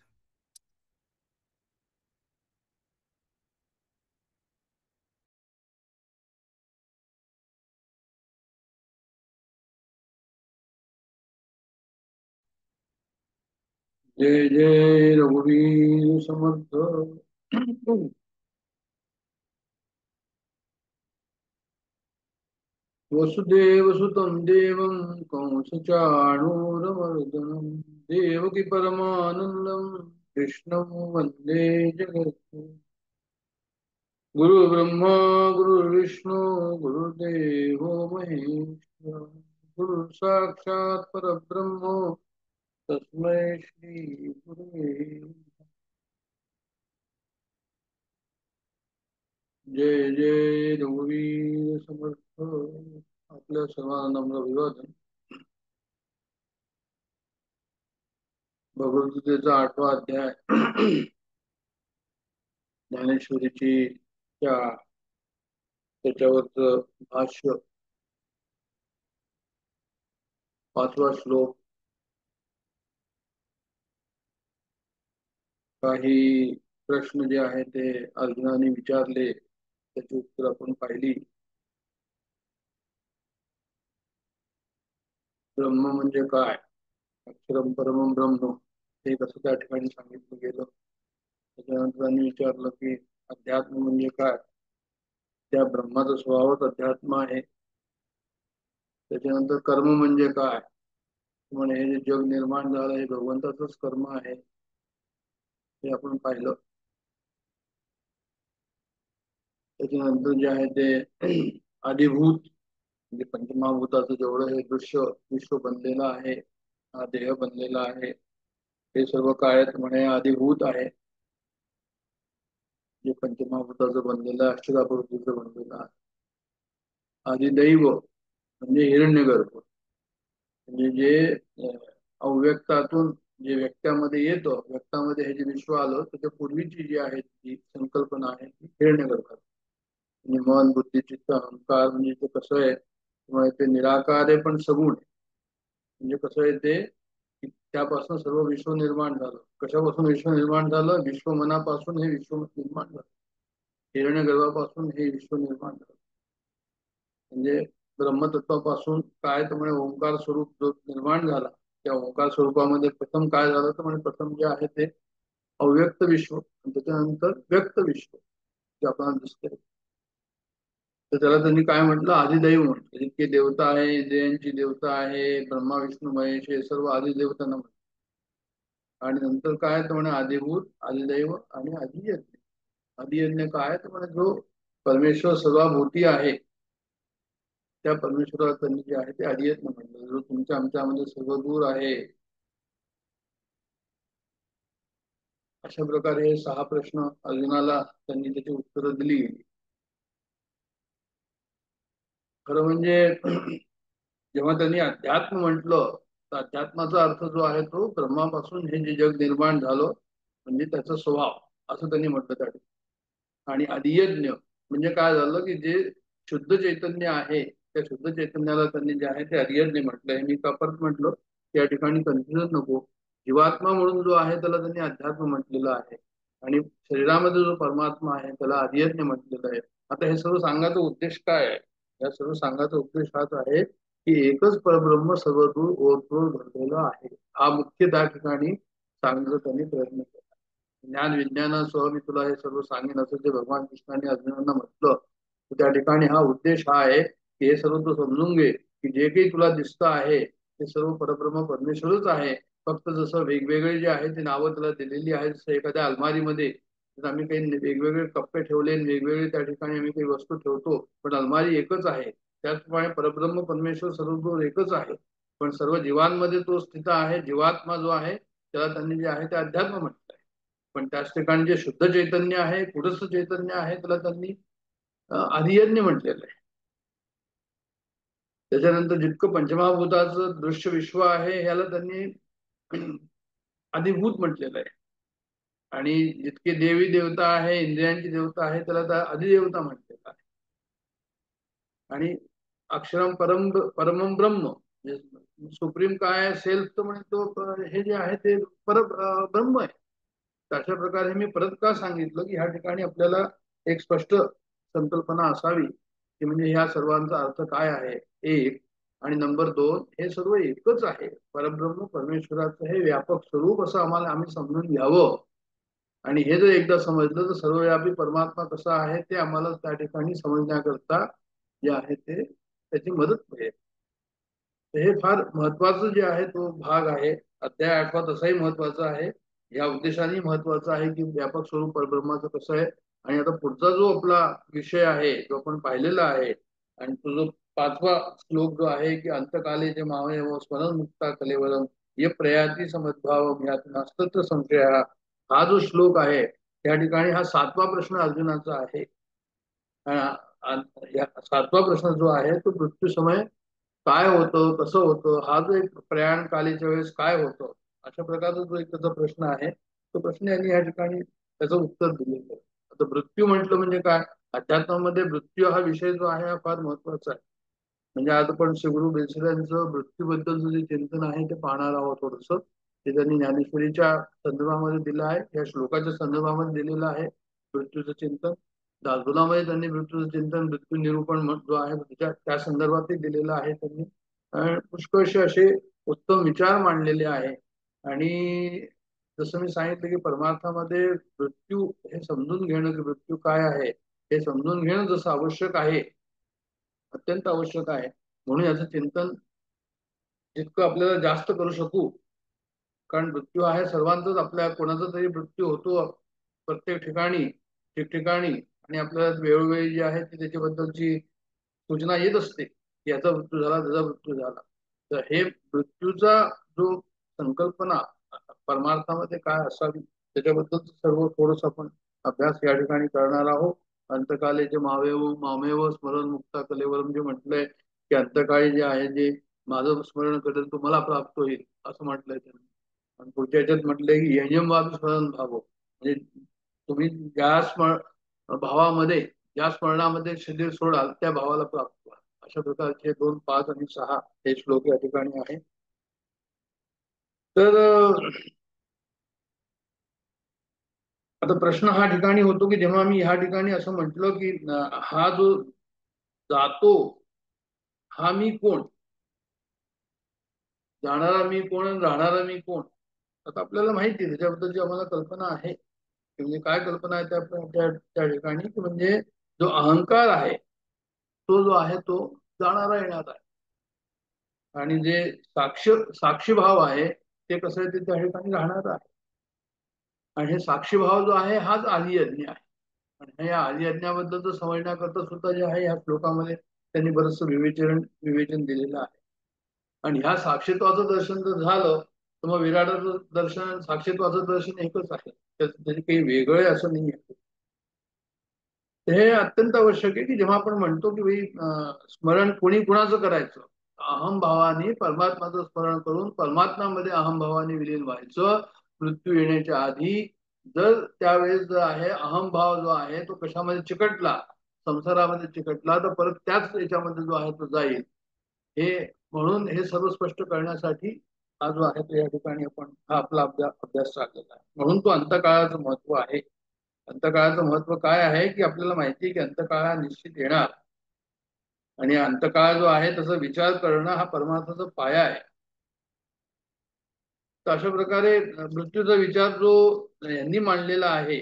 जय जय रघुवीर समर्थ. वसुदेव सुतं देवं कंसचाणूरमर्दनं देवकी परमानन्दं कृष्णं वन्दे जगद्गुरुं. गुरु ब्रह्मा गुरुर्विष्णू गुरुदेवो महेश्वरा गुरु साक्षात परब्रह्म तस्मै श्री गुरुवे जय जय रघुवीर समर्थ. आपल्या सर्वांना नम्र अभिवादन. भगवद्गीतेचा 8वा अध्याय ज्ञानेश्वरीची त्याच्यावरच भाष्य 5वा श्लोक. काही प्रश्न जे आहे ते अर्जुनाने विचारले त्याची उत्तर आपण पाहिली. ब्रह्म म्हणजे काय, अक्षरम परमम ब्रह्म हे कसं त्या ठिकाणी सांगितलं गेलं. त्याच्यानंतर त्यांनी विचारलं की अध्यात्म म्हणजे काय, त्या ब्रह्माचा स्वभावच अध्यात्म आहे. त्याच्यानंतर कर्म म्हणजे काय, म्हणजे हे जे जग निर्माण झालं हे भगवंताचंच कर्म आहे हे आपण पाहिलं. त्याच्यानंतर जे आहे ते आदिभूत म्हणजे पंचमहाभूताचं जेवढं हे दृश्य विश्व बनलेलं आहे, हा देह बनलेला आहे, हे सर्व काय म्हणे आदिभूत आहे. जे पंचमहाभूताचं बनलेलं आहे, अष्टधातूचं बनलेलं आहे. आदिदैव म्हणजे हिरण्यगर्भ, म्हणजे जे अव्यक्तातून जे व्यक्तामध्ये येतं, व्यक्तामध्ये हे जे विश्व आलं त्याच्या पूर्वीची जी आहे ती संकल्पना आहे ती हिरण्यगर्भात. म्हणजे मन बुद्धी चित्त अहंकार म्हणजे ते कसं आहे, त्यामुळे ते निराकार आहे पण सगुण आहे. म्हणजे कसं आहे ते त्यापासून सर्व विश्व निर्माण झालं. कशापासून विश्व निर्माण झालं, विश्व मनापासून हे विश्व निर्माण झालं. हिरण्यगर्भापासून हे विश्व निर्माण झालं. म्हणजे ब्रह्मतत्वापासून काय तर म्हणजे ओंकार स्वरूप जो निर्माण झाला, त्या ओंकार स्वरूपामध्ये प्रथम काय झालं तर म्हणजे प्रथम जे आहे ते अव्यक्त विश्व, त्याच्यानंतर व्यक्त विश्व जे आपल्याला दिसते. तर त्याला त्यांनी काय म्हटलं, आदिदैव म्हटलं. जितके देवता आहे, इंद्रियांची देवता आहे, ब्रह्मा विष्णू महेश हे सर्व आदिदेवतांना म्हटलं. आणि नंतर काय तर म्हणे आदिभूत, आदिदैव आणि आदियज्ञ. आदियज्ञ काय तर म्हणे जो परमेश्वर सर्वाभूती आहे त्या परमेश्वराला त्यांनी जे आहे ते आदियज्ञ म्हटलं. जो तुमच्या आमच्यामध्ये सर्व दूर आहे. अशा प्रकारे हे 6 प्रश्न अर्जुनाला त्यांनी त्याची उत्तरं दिली. खरं म्हणजे जेव्हा त्यांनी अध्यात्म म्हटलं तर अध्यात्माचा अर्थ जो आहे तो ब्रह्मापासून हे जे जग निर्माण झालं म्हणजे त्याचा स्वभाव असं त्यांनी म्हटलं त्या ठिकाणी. आणि आदियज्ञ म्हणजे काय झालं की जे शुद्ध चैतन्य आहे त्या शुद्ध चैतन्याला त्यांनी जे आहे ते आदियज्ञ म्हटलंय. मी का परत म्हटलं त्या ठिकाणी कन्फ्युजन नको. जीवात्मा म्हणून जो आहे त्याला त्यांनी अध्यात्म म्हटलेलं आहे आणि शरीरामध्ये जो परमात्मा आहे त्याला आदियज्ञ म्हटलेलं आहे. आता हे सर्व सांगायचा उद्देश काय आहे, या सर्व सांगायचा उद्देश हाच आहे की एकच परब्रह्म सर्वदूर ओरतूर भरलेलं आहे. हा मुख्य त्या ठिकाणी सांगण्याचा त्यांनी प्रयत्न केला. ज्ञान विज्ञानासह मी तुला हे सर्व सांगेन असं जे भगवान कृष्णाने अर्जुनांना म्हटलं, तर त्या ठिकाणी हा उद्देश हा आहे की हे सर्व तू समजून घे की जे काही तुला दिसतं आहे ते सर्व परब्रह्म परमेश्वरच आहे. फक्त जसं वेगवेगळे जे आहे ते नावं त्याला दिलेली आहेत. जसं एखाद्या अलमारीमध्ये आम्ही काही वेगवेगळे कप्पे ठेवले, वेगवेगळे त्या ठिकाणी आम्ही काही वस्तू ठेवतो, पण अलमारी एकच आहे. त्याचप्रमाणे परब्रह्म परमेश्वर सर्व एकच आहे, पण सर्व जीवांमध्ये तो स्थित आहे. जीवात्मा जो आहे त्याला त्यांनी जे आहे ते अध्यात्म म्हटलं आहे. पण त्याच ठिकाणी जे शुद्ध चैतन्य आहे, पुढस्त चैतन्य आहे, त्याला त्यांनी आदियज्ञ म्हटलेलं आहे. त्याच्यानंतर जितकं पंचमहाभूताचं दृश्य विश्व आहे ह्याला त्यांनी अधिभूत म्हटलेलं आहे. आणि जितके देवी देवता आहे, इंद्रियांची देवता आहे, त्याला त्या अधिदेवता म्हटलेलं आहे. आणि अक्षरम परमम ब्रह्म सुप्रीम काय सेल्फ तर म्हणे तो हे जे आहे ते ब्रह्म आहे. अशा प्रकारे मी परत का सांगितलं की ह्या ठिकाणी आपल्याला एक स्पष्ट संकल्पना असावी की म्हणजे ह्या सर्वांचा अर्थ काय आहे, एक. आणि नंबर 2 हे सर्व एकच आहे. परब्रह्म परमेश्वराचं हे व्यापक स्वरूप असं आम्ही समजून घ्यावं. आणि हे जर एकदा समजलं तर सर्वव्यापी परमात्मा कसा आहे ते आम्हाला त्या ठिकाणी समजण्याकरता जे आहे ते त्याची मदत मिळेल. हे फार महत्वाचं जे आहे तो भाग आहे. अध्याय 8वा तसाही महत्वाचा आहे, या उद्देशाने महत्वाचा आहे की व्यापक स्वरूप परब्रह्माचं कसं आहे आणि आता पुढचा जो आपला विषय आहे जो आपण पाहिलेला आहे आणि तो जो 5वा श्लोक जो आहे की अंतकाले जे मावय स्मरण मुक्ता कलेवरम ये प्रयाती समद्भाव यात नास्तत्र संशय, हा जो श्लोक आहे त्या ठिकाणी हा 7वा प्रश्न अर्जुनाचा आहे. 7वा प्रश्न जो आहे तो मृत्यू समय काय होतं कसं होतं, हा जो एक प्रयाण कालीच्या वेळेस काय होतं अशा प्रकारचा जो एक त्याचा प्रश्न आहे तो प्रश्न यांनी या ठिकाणी त्याचं उत्तर दिलेलं आहे. आता मृत्यू म्हटलं म्हणजे काय, अध्यात्मामध्ये मृत्यू हा विषय जो आहे हा फार महत्वाचा आहे. म्हणजे आज आपण श्री गुरु बेलसरांचं मृत्यूबद्दलचं जे चिंतन आहे ते पाहणार आहोत. थोडस ते त्यांनी ज्ञानेश्वरीच्या संदर्भामध्ये दिलं आहे, या श्लोकाच्या संदर्भामध्ये दिलेलं आहे मृत्यूचं चिंतन. दासबोधामध्ये त्यांनी मृत्यूचं चिंतन मृत्यू निरूपण जो आहे त्या संदर्भातही दिलेलं आहे. त्यांनी पुष्कळसे असे उत्तम विचार मांडलेले आहे. आणि जसं मी सांगितलं की परमार्थामध्ये मृत्यू हे समजून घेणं की मृत्यू काय आहे हे समजून घेणं जसं आवश्यक आहे, अत्यंत आवश्यक आहे, म्हणून याचं चिंतन जितकं आपल्याला जास्त करू शकू, कारण मृत्यू आहे सर्वांचाच, आपल्या कोणाचा तरी मृत्यू होतो प्रत्येक ठिकाणी ठिकठिकाणी, आणि आपल्याला वेळोवेळी जे आहे ती त्याच्याबद्दलची सूचना येत असते की याचा मृत्यू झाला त्याचा मृत्यू झाला. तर हे मृत्यूचा जो संकल्पना परमार्थामध्ये काय असावी त्याच्याबद्दल सर्व थोडस आपण अभ्यास या ठिकाणी करणार आहोत. अंतकालेचे मामेव स्मरण मुक्ता कलेवर म्हणजे म्हटलंय की अंतकाळी जे आहे जे माझं स्मरण करेल तो मला प्राप्त होईल असं म्हटलंय त्यांनी. आणि पुढच्या याच्यात म्हटलंय की यजम स्मरण भाव, म्हणजे तुम्ही ज्या भावामध्ये ज्या स्मरणामध्ये शरीर सोडाल त्या भावाला प्राप्त व्हाल. अशा प्रकारचे 2, 5 आणि 6 हे श्लोक या ठिकाणी आहे. तर आता प्रश्न हा ठिकाणी होतो की जेव्हा मी ह्या ठिकाणी असं म्हटलं की हा जो जातो हा मी कोण, जाणारा मी कोण आणि राहणारा मी कोण. आता आपल्याला माहिती आहे त्याच्याबद्दलची आम्हाला कल्पना आहे. म्हणजे काय कल्पना आहे त्या ठिकाणी की म्हणजे जो अहंकार आहे तो जो आहे तो जाणारा येणार आहे, आणि जे साक्षीभाव आहे ते कसं आहे ते त्या ठिकाणी राहणार आहे. आणि हे साक्षीभाव जो आहे हाच आदी यज्ञ आहे. आणि या आदी यज्ञाबद्दल समजण्याकरता सुद्धा जे आहे या श्लोकामध्ये त्यांनी बरंच विवेचन दिलेलं आहे. आणि ह्या साक्षीत्वाचं दर्शन जर झालं तर मग विराटाचं दर्शन साक्षीत्वाचं दर्शन एकच आहे, त्याचे काही वेगळे असं नाही आहे. हे अत्यंत आवश्यक आहे की जेव्हा आपण म्हणतो की स्मरण कोणी कुणाचं करायचं, अहमभावाने परमात्माचं स्मरण करून परमात्म्यामध्ये अहमभावाने विलीन व्हायचं मृत्यू येण्याच्या आधी. जर त्यावेळेस जो आहे अहमभाव जो आहे तो कशामध्ये चिकटला, संसारामध्ये चिकटला, तर परत त्याच याच्यामध्ये जो आहे तो जाईल. हे म्हणून हे सर्व स्पष्ट करण्यासाठी हा जो आहे तो या ठिकाणी आपण हा आपला अभ्यास चाललेला आहे. म्हणून तो अंतकाळाचं महत्व आहे. अंतकाळाचं महत्व काय आहे की आपल्याला माहिती आहे की अंतकाळ हा निश्चित येणार, आणि अंतकाळ जो आहे त्याचा विचार करणं हा परमार्थाचा पाया आहे. तर अशा प्रकारे मृत्यूचा विचार जो यांनी मांडलेला आहे,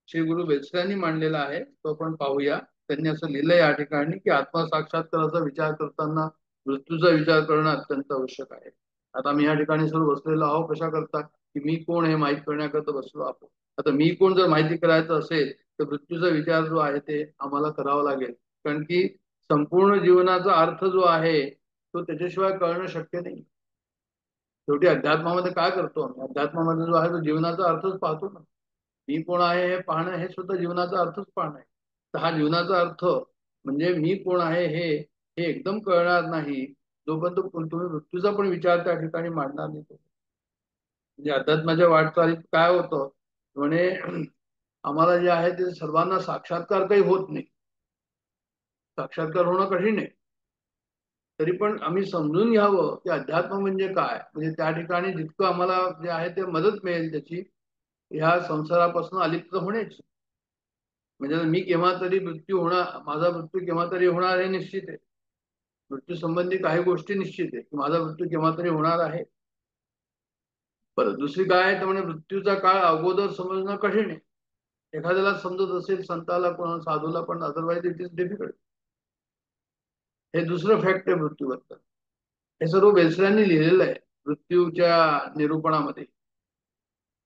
श्री गुरु बेलसरांनी मांडलेला आहे, तो आपण पाहूया. त्यांनी असं लिहिलंय या ठिकाणी की आत्मसाक्षात्काराचा विचार करताना मृत्यूचा विचार करणं अत्यंत आवश्यक आहे. आता आम्ही या ठिकाणी सर्व बसलेलो आहोत कशा करता की मी कोण हे माहीत करण्याकरता बसलो आहोत. आता मी कोण जर माहिती करायचं असेल तर मृत्यूचा विचार जो आहे ते आम्हाला करावा लागेल, कारण की संपूर्ण जीवनाचा अर्थ जो आहे तो त्याच्याशिवाय कळणं शक्य नाही. शेवटी अध्यात्मामध्ये काय करतो आम्ही, अध्यात्मामध्ये जो आहे तो जीवनाचा अर्थच पाहतो ना. मी कोण आहे हे पाहणं हे सुद्धा जीवनाचा अर्थच पाहणं आहे. तर हा जीवनाचा अर्थ म्हणजे मी कोण आहे हे एकदम कळणार नाही जोपर्यंत तुम्ही मृत्यूचा पण विचार त्या ठिकाणी मांडणार नाही. म्हणजे अध्यात्माच्या वाटचालीत काय होतं म्हणे आम्हाला जे आहे ते सर्वांना साक्षात्कार काही होत नाही, साक्षात्कार होणं कठीण आहे. तरी पण आम्ही समजून घ्यावं की अध्यात्म म्हणजे काय, म्हणजे त्या ठिकाणी जितकं आम्हाला जे आहे ते मदत मिळेल त्याची ह्या संसारापासून अलिप्त होण्याची. म्हणजे मी केव्हा तरी मृत्यू होणार, माझा मृत्यू केव्हा तरी होणार हे निश्चित आहे. मृत्यू संबंधी काही गोष्टी निश्चित आहे की माझा मृत्यू केव्हा तरी होणार आहे. परत दुसरी काय आहे तर म्हणजे मृत्यूचा काळ अगोदर समजणं कठीण आहे. एखाद्याला समजत असेल, संताला कोणा साधूला, पण अदरवाईज इट इज डिफिकल्ट. हे दुसरं फॅक्ट आहे मृत्यूबद्दल. हे सर्व बेलसरांनी लिहिलेलं आहे मृत्यूच्या निरूपणामध्ये.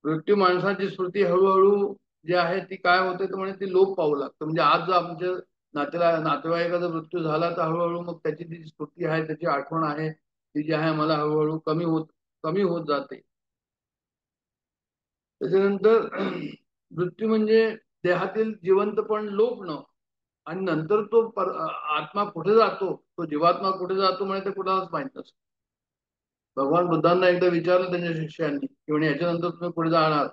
मृत्यू माणसाची स्मृती हळूहळू जे आहे ती काय होते तर म्हणे ती लोप पाहू लागतं. म्हणजे आज जर आमच्या नातेवाईकाचा मृत्यू झाला तर हळूहळू मग त्याची जी स्मृती आहे, त्याची आठवण आहे, ती जी आहे मला हळूहळू कमी होत जाते. त्याच्यानंतर मृत्यू म्हणजे देहातील जिवंतपण लोपणं आणि नंतर तो आत्मा कुठे जातो, तो जीवात्मा कुठे जातो म्हणजे ते कुणालाच माहित नसतं. भगवान बुद्धांना एकदा विचारलं त्यांच्या शिष्यांनी की म्हणे याच्यानंतर तुम्ही पुढे जाणार,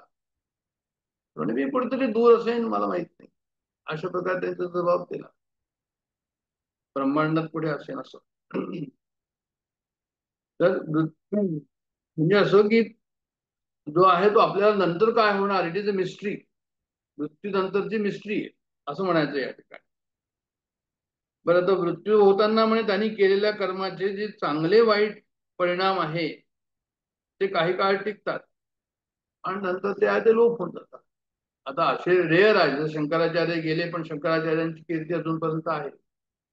म्हणजे मी कुठेतरी दूर असेन, मला माहित नाही. अशा प्रकारे त्यांचा जबाब दिला, ब्रह्मांडात पुढे असेन असं. तर म्हणजे असं की जो आहे तो आपल्याला नंतर काय होणार, इट इज अ मिस्ट्री. मृत्यू नंतरची मिस्ट्री आहे असं म्हणायचं या ठिकाणी. बरं, तर मृत्यू होताना म्हणे त्यांनी केलेल्या कर्माचे जे चांगले वाईट परिणाम आहे ते काही काळ टिकतात आणि नंतर ते आहे ते लोप होऊन जातात. आता असे रेअर आहे, जर शंकराचार्य गेले पण शंकराचार्यांची कीर्ती अजूनपर्यंत आहे.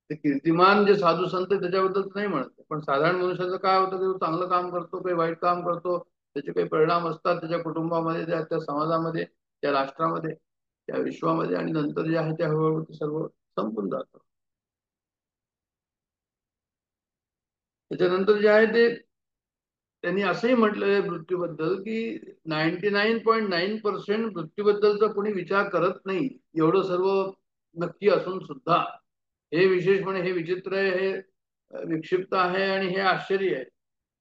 ते कीर्तिमान जे साधू संत त्याच्याबद्दल नाही म्हणत, पण साधारण मनुष्याचं काय होतं की तो चांगलं काम करतो, काही वाईट काम करतो, त्याचे काही परिणाम असतात त्याच्या कुटुंबामध्ये, त्या समाजामध्ये, त्या राष्ट्रामध्ये, त्या विश्वामध्ये, आणि नंतर जे आहे ते हळूहळू ते सर्व संपून जातं. त्याच्यानंतर जे आहे ते त्यांनी असंही म्हटलंय मृत्यूबद्दल की 99.9% मृत्यूबद्दलचा कोणी विचार करत नाही, एवढं सर्व नक्की असून सुद्धा. हे विशेष म्हणजे हे विचित्र आहे, हे विक्षिप्त आहे आणि हे आश्चर्य आहे.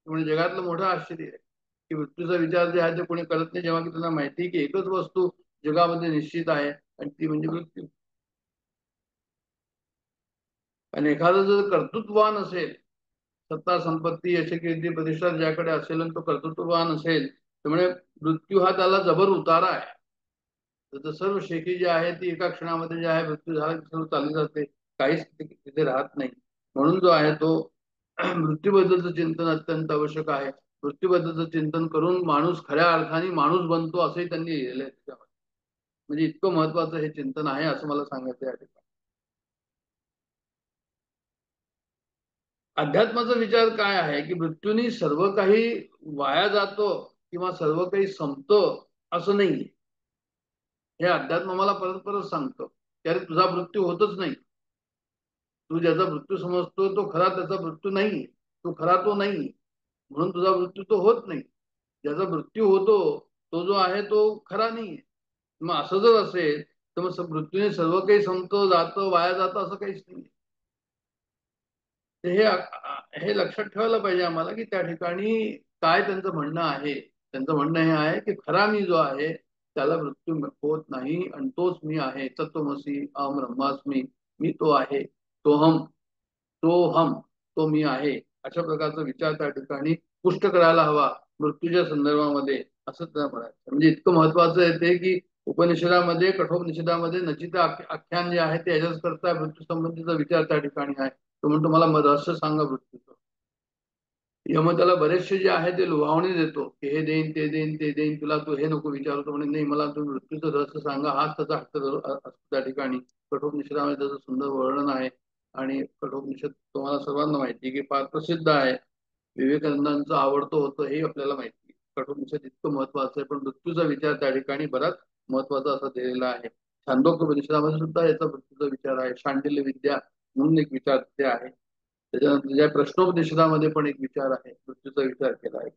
म्हणजे जगातलं मोठं आश्चर्य आहे की मृत्यूचा विचार जे आहे ते कोणी करत नाही, जेव्हा की त्यांना माहिती आहे की एकच वस्तू जगामध्ये निश्चित आहे आणि ती म्हणजे मृत्यू. आणि एखादं जर कर्तृत्ववान असेल, सत्ता संपत्ती यश कीर्ती प्रतिष्ठा ज्याकडे असेल आणि तो कर्तृत्ववान असेल, त्यामुळे मृत्यू हा त्याला जबर उतारा आहे. तर सर्व शेती जी आहे ती एका क्षणामध्ये जे आहे मृत्यू झाला सर्व चालली जाते, काहीच तिथे राहत नाही. म्हणून जो आहे तो मृत्यूबद्दलचं चिंतन अत्यंत आवश्यक आहे. मृत्यूबद्दलचं चिंतन करून माणूस खऱ्या अर्थाने माणूस बनतो असंही त्यांनी लिहिलेलं आहे त्याच्यामध्ये. म्हणजे इतकं महत्वाचं हे चिंतन आहे असं मला सांगायचं या ठिकाणी. अध्यात्माचा विचार काय आहे की मृत्यूनी सर्व काही वाया जातो किंवा सर्व काही संपतं असं नाही. हे अध्यात्म मला परत परत सांगतो की अरे तुझा मृत्यू होतच नाही. तू ज्याचा मृत्यू समजतो तो खरा त्याचा मृत्यू नाही, तो खरा तो नाही, म्हणून तुझा मृत्यू तो होत नाही. ज्याचा मृत्यू होतो तो जो आहे तो खरा नाही. मग असं जर असेल तर मग मृत्यूने सर्व काही संपतं, जातं, वाया जातं असं काहीच नाही. हे लक्षात ठेवायला पाहिजे आम्हाला की त्या ठिकाणी काय त्यांचं म्हणणं आहे. त्यांचं म्हणणं हे आहे की खरा मी जो आहे त्याला मृत्यू होत नाही आणि तोच मी आहे. तत्वमसी अहम ब्रह्मास्मी, मी तो आहे, तो मी आहे. अशा प्रकारचा विचार त्या ठिकाणी पुष्ट करायला हवा मृत्यूच्या संदर्भामध्ये, असं त्यांना म्हणायचं. म्हणजे इतकं महत्वाचं आहे ते की उपनिषदामध्ये, कठोपनिषदामध्ये नचित आख्यान जे आहे ते याच्याच करता मृत्यू संबंधीचा विचार त्या ठिकाणी आहे. तो म्हणतो मला रहस्य सांगा मृत्यूचं. यम त्याला बरेचसे जे आहे ते लुभावणी देतो की हे देईन ते देईन ते देईन, तुला तू हे नको विचारतो म्हणे, नाही मला तू मृत्यूचं रहस्य सांगा, हाच त्याचा हक्क असतो त्या ठिकाणी. कठोपनिषदामध्ये त्याचं सुंदर वर्णन आहे आणि कठोपनिषद तुम्हाला सर्वांना माहिती की फार प्रसिद्ध आहे. विवेकानंदांचं आवडतं होतं हे आपल्याला माहिती. कठोपनिषद इतकं महत्वाचं आहे, पण मृत्यूचा विचार त्या ठिकाणी बराच महत्वाचा असा दिलेला आहे. छांदोग्योपनिषदामध्ये सुद्धा याचा मृत्यूचा विचार आहे. शांडिल्य विद्या म्हणून एक विचार तिथे आहे. त्याच्यानंतर ज्या प्रश्नोपनिषदामध्ये पण एक विचार आहे, मृत्यूचा विचार केला आहे.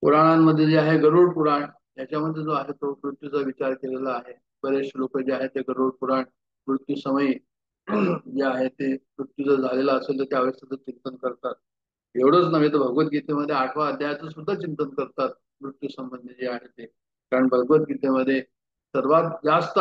पुराणांमध्ये जे आहे गरुड पुराण, याच्यामध्ये जो आहे तो मृत्यूचा विचार केलेला आहे. बरेचसे लोक जे आहेत ते गरुड पुराण मृत्यू समयी जे आहे ते मृत्यू जर झालेला असेल तर त्यावेळेस त्याचं चिंतन करतात. एवढंच नव्हे तर भगवद्गीतेमध्ये 8व्या अध्यायाचं सुद्धा चिंतन करतात मृत्यू संबंधी जे आहे ते. कारण भगवद्गीतेमध्ये सर्वात जास्त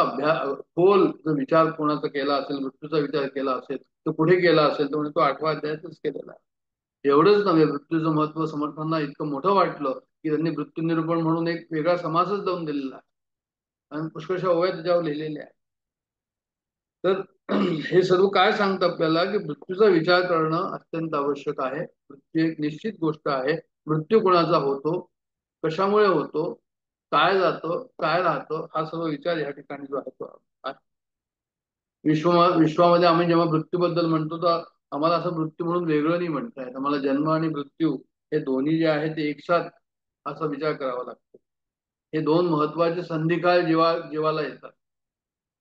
खोल जो विचार कोणाचा केला असेल, मृत्यूचा विचार केला असेल, तो कुठे केला असेल तर म्हणजे तो 8व्या अध्यायातच केलेला आहे. एवढंच नव्हे, मृत्यूचं महत्व समर्थांना इतकं मोठं वाटलं की त्यांनी मृत्यू निरूपण म्हणून एक वेगळा समासच लावून दिलेला आहे आणि पुष्कळशा ओव्या त्याच्यावर लिहिलेल्या आहे. तर हे सर्व काय सांगतं आपल्याला की मृत्यूचा विचार करणं अत्यंत आवश्यक आहे. मृत्यू एक निश्चित गोष्ट आहे. मृत्यू कोणाचा होतो, कशामुळे होतो, काय जातं, काय राहतं, हा सर्व विचार या ठिकाणी जो आहे तो विश्वामध्ये आम्ही जेव्हा मृत्यूबद्दल म्हणतो तर आम्हाला असं मृत्यू म्हणून वेगळं नाही म्हणता येत. आम्हाला जन्म आणि मृत्यू हे दोन्ही जे आहे ते एकसाथ असा विचार करावा लागतो. हे दोन महत्वाचे संधिकाळ जीवाला येतात.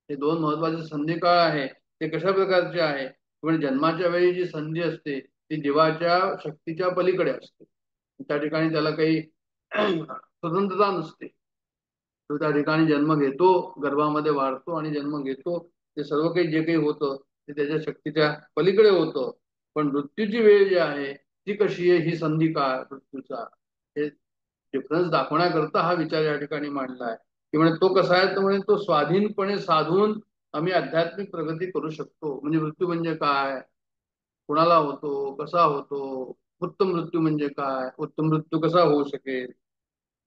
हे दोन महत्वाचे संधिकाळ आहे ते कशा प्रकारचे आहे? म्हणजे जन्माच्या वेळी जी संधी असते ती जीवाच्या शक्तीच्या पलीकडे असते. त्या ठिकाणी त्याला काही स्वतंत्रता नसते. तो त्या ठिकाणी जन्म घेतो, गर्भामध्ये वाढतो आणि जन्म घेतो. ते सर्व काही जे काही होतं ते त्याच्या शक्तीच्या पलीकडे होतं. पण मृत्यूची वेळ जी आहे ती कशी आहे, ही संधी काळ मृत्यूचा, हे डिफरन्स दाखवण्याकरता हा विचार या ठिकाणी मांडला आहे. की म्हणजे तो कसा आहे, तर म्हणजे तो स्वाधीनपणे साधून आम्ही आध्यात्मिक प्रगती करू शकतो. म्हणजे मृत्यू म्हणजे काय, कुणाला होतो, कसा होतो, उत्तम मृत्यू म्हणजे काय, उत्तम मृत्यू कसा होऊ शकेल,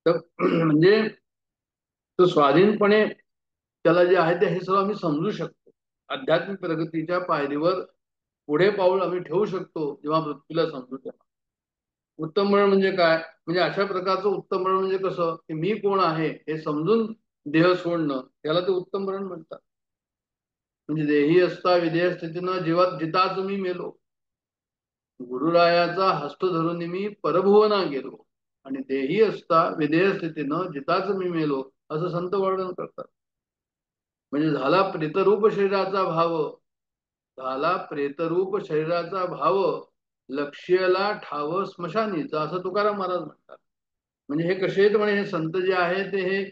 तर म्हणजे तो स्वाधीनपणे त्याला जे आहे ते हे सर्व आम्ही समजू शकतो. आध्यात्मिक प्रगतीच्या पायरीवर पुढे पाऊल आम्ही ठेवू शकतो जेव्हा मृत्यूला समजू. तेव्हा उत्तम मरण म्हणजे काय, म्हणजे अशा प्रकारचं उत्तम मरण म्हणजे कसं, की मी कोण आहे हे समजून देह सोडणं, त्याला ते उत्तम मरण म्हणतात. म्हणजे देही असता विधेय स्थितीनं जीवात जिताच मी मेलो, गुरुरायाचा हस्त धरून मी परभुवना गेलो, आणि देही असता विधेय स्थितीनं जिताच मी मेलो, असं संत वर्णन करतात. म्हणजे झाला प्रेतरूप शरीराचा भाव, झाला प्रेतरूप शरीराचा भाव, लक्ष्यला ठाव स्मशानीचा, असं तुकाराम महाराज म्हणतात. म्हणजे हे कसे आहेत म्हणे, हे संत जे आहे ते हे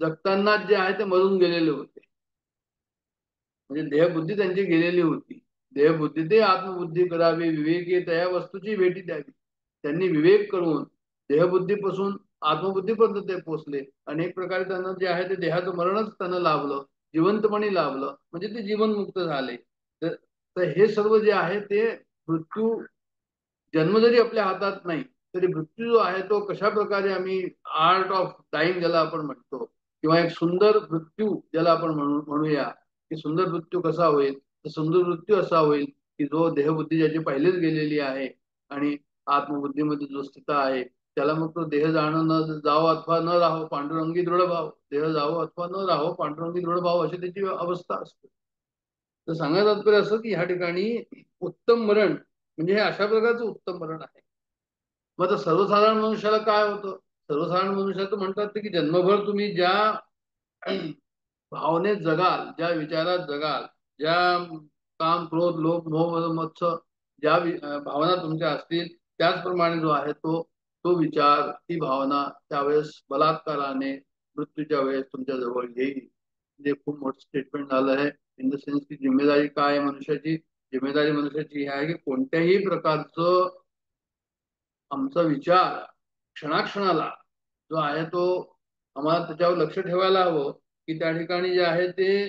जगताना जे आहे ते मरून गेलेले होते. म्हणजे देहबुद्धी त्यांची गेलेली होती. देहबुद्धी ते आत्मबुद्धी करावी, विवेकी त्या वस्तूची भेटी द्यावी. त्यांनी विवेक करून देहबुद्धीपासून आत्मबुद्धीपर्यंत ते पोचले. आणि एक प्रकारे त्यांना जे आहे ते देहाचं मरणच त्यांना लाभलं, जिवंतपणी लाभलं, म्हणजे ते जीवनमुक्त झाले. तर हे सर्व जे आहे ते मृत्यू, जन्म जरी आपल्या हातात नाही तरी मृत्यू जो आहे तो कशा प्रकारे आम्ही, आर्ट ऑफ डाईंग ज्याला आपण म्हणतो, किंवा एक सुंदर मृत्यू ज्याला आपण म्हणूया, की सुंदर मृत्यू कसा होईल, तर सुंदर मृत्यू असा होईल की जो देहबुद्धी ज्याची पहिलेच गेलेली आहे आणि आत्मबुद्धीमध्ये जो स्थित आहे त्याला मग तो देह जाणं न जावो अथवा न राहो पांडुरंगी दृढ भाव, देह जावो अथवा न राहो पांडुरंगी दृढ भाव, अशी त्याची अवस्था असते. तर सांगायचं तात्पर्य असं की ह्या ठिकाणी उत्तम मरण म्हणजे हे अशा प्रकारचं उत्तम मरण आहे. मग आता सर्वसाधारण मनुष्याला काय होतं, सर्वसाधारण मनुष्याचं म्हणतात की जन्मभर तुम्ही ज्या भावनेत जगाल, ज्या विचारात जगाल, ज्या काम क्रोध लोभ मोह मत्सर ज्या भावना तुमच्या असतील त्याचप्रमाणे जो आहे तो तो विचार, ती भावना त्यावेळेस बलात्काराने मृत्यूच्या वेळेस तुमच्या जवळ येईल. म्हणजे खूप मोठं स्टेटमेंट झालं आहे. इन द सेन्स की जिम्मेदारी काय आहे मनुष्याची, जिम्मेदारी मनुष्याची ही आहे की कोणत्याही प्रकारचं आमचा विचार क्षणाक्षणाला जो आहे तो आम्हाला त्याच्यावर लक्ष ठेवायला हवं की त्या ठिकाणी जे आहे ते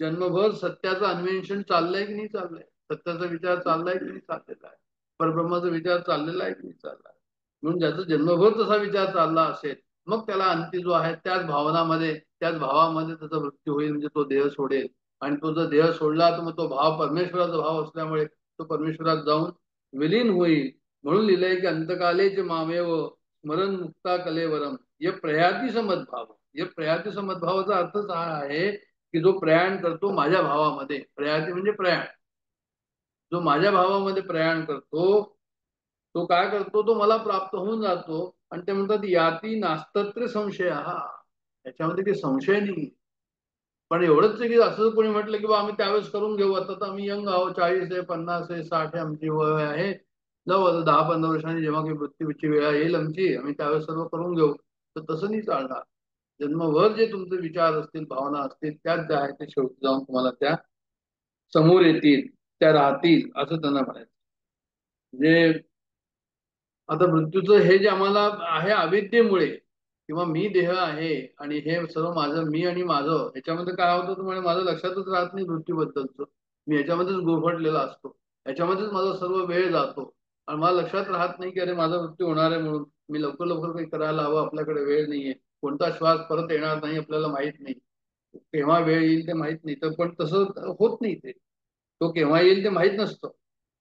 जन्मभर सत्याचं अन्वेषण चाललंय की नाही चाललंय, सत्याचा विचार चाललाय की नाही चाललेला आहे, परब्रह्माचा विचार चाललेला आहे की नाही चाललाय. म्हणून ज्याचा जन्मभर तसा विचार चालला असेल मग त्याला अंती जो आहे त्याच भावनामध्ये त्याच भावामध्ये त्याचा मृत्यू होईल, म्हणजे तो देह सोडेल. आणि तो जर देह सोडला तर मग तो भाव परमेश्वराचा भाव असल्यामुळे तो परमेश्वरात जाऊन विलीन होईल. म्हणून लिहिलंय की अंतकालेच मामेव स्मरण मुक्ता कलेवरम ये प्रयाती समद्भाव. ये प्रयाती समद्भावाचा अर्थच हा आहे की जो प्रयाण करतो माझ्या भावामध्ये, प्रयाती म्हणजे प्रयाण, जो माझ्या भावामध्ये प्रयाण करतो तो काय करतो, तो मला प्राप्त होऊन जातो. आणि ते म्हणतात याती नास्तत्र संशय, हा याच्यामध्ये काही संशय नाही. पण एवढंच आहे की असं कोणी म्हटलं की बा आम्ही त्यावेळेस करून घेऊ, आता आम्ही यंग आहोत, 40 आहे 50 आहे 60 आहे आमची वय आहे, जाऊ आता 10-15 वर्षांनी जेव्हा काही मृत्यूची वेळ येईल आमची, आम्ही त्यावेळेस सर्व करून घेऊ. तर तसं नाही चालणार. जन्मभर जे तुमचे विचार असतील भावना असतील त्याच ज्या आहेत ते शेवटी जाऊन तुम्हाला त्या समोर येतील, त्या राहतील, असं त्यांना म्हणायचं. म्हणजे आता मृत्यूचं हे जे आम्हाला आहे अविद्येमुळे, किंवा मी देह आहे आणि हे सर्व माझं मी आणि माझं ह्याच्यामध्ये काय होतं तुम्हाला, माझं लक्षातच राहत नाही मृत्यूबद्दलचं. मी ह्याच्यामध्येच गुरफटलेला असतो, ह्याच्यामध्येच माझा सर्व वेळ जातो आणि मला लक्षात राहत नाही की अरे माझा मृत्यू होणार आहे म्हणून मी लवकर लवकर काही करायला हवं, आपल्याकडे वेळ नाहीये, कोणता श्वास परत येणार नाही आपल्याला माहित नाही, केव्हा वेळ येईल ते माहित नाही. तर पण तसं होत नाही, ते तो केव्हा येईल ते माहित नसतं.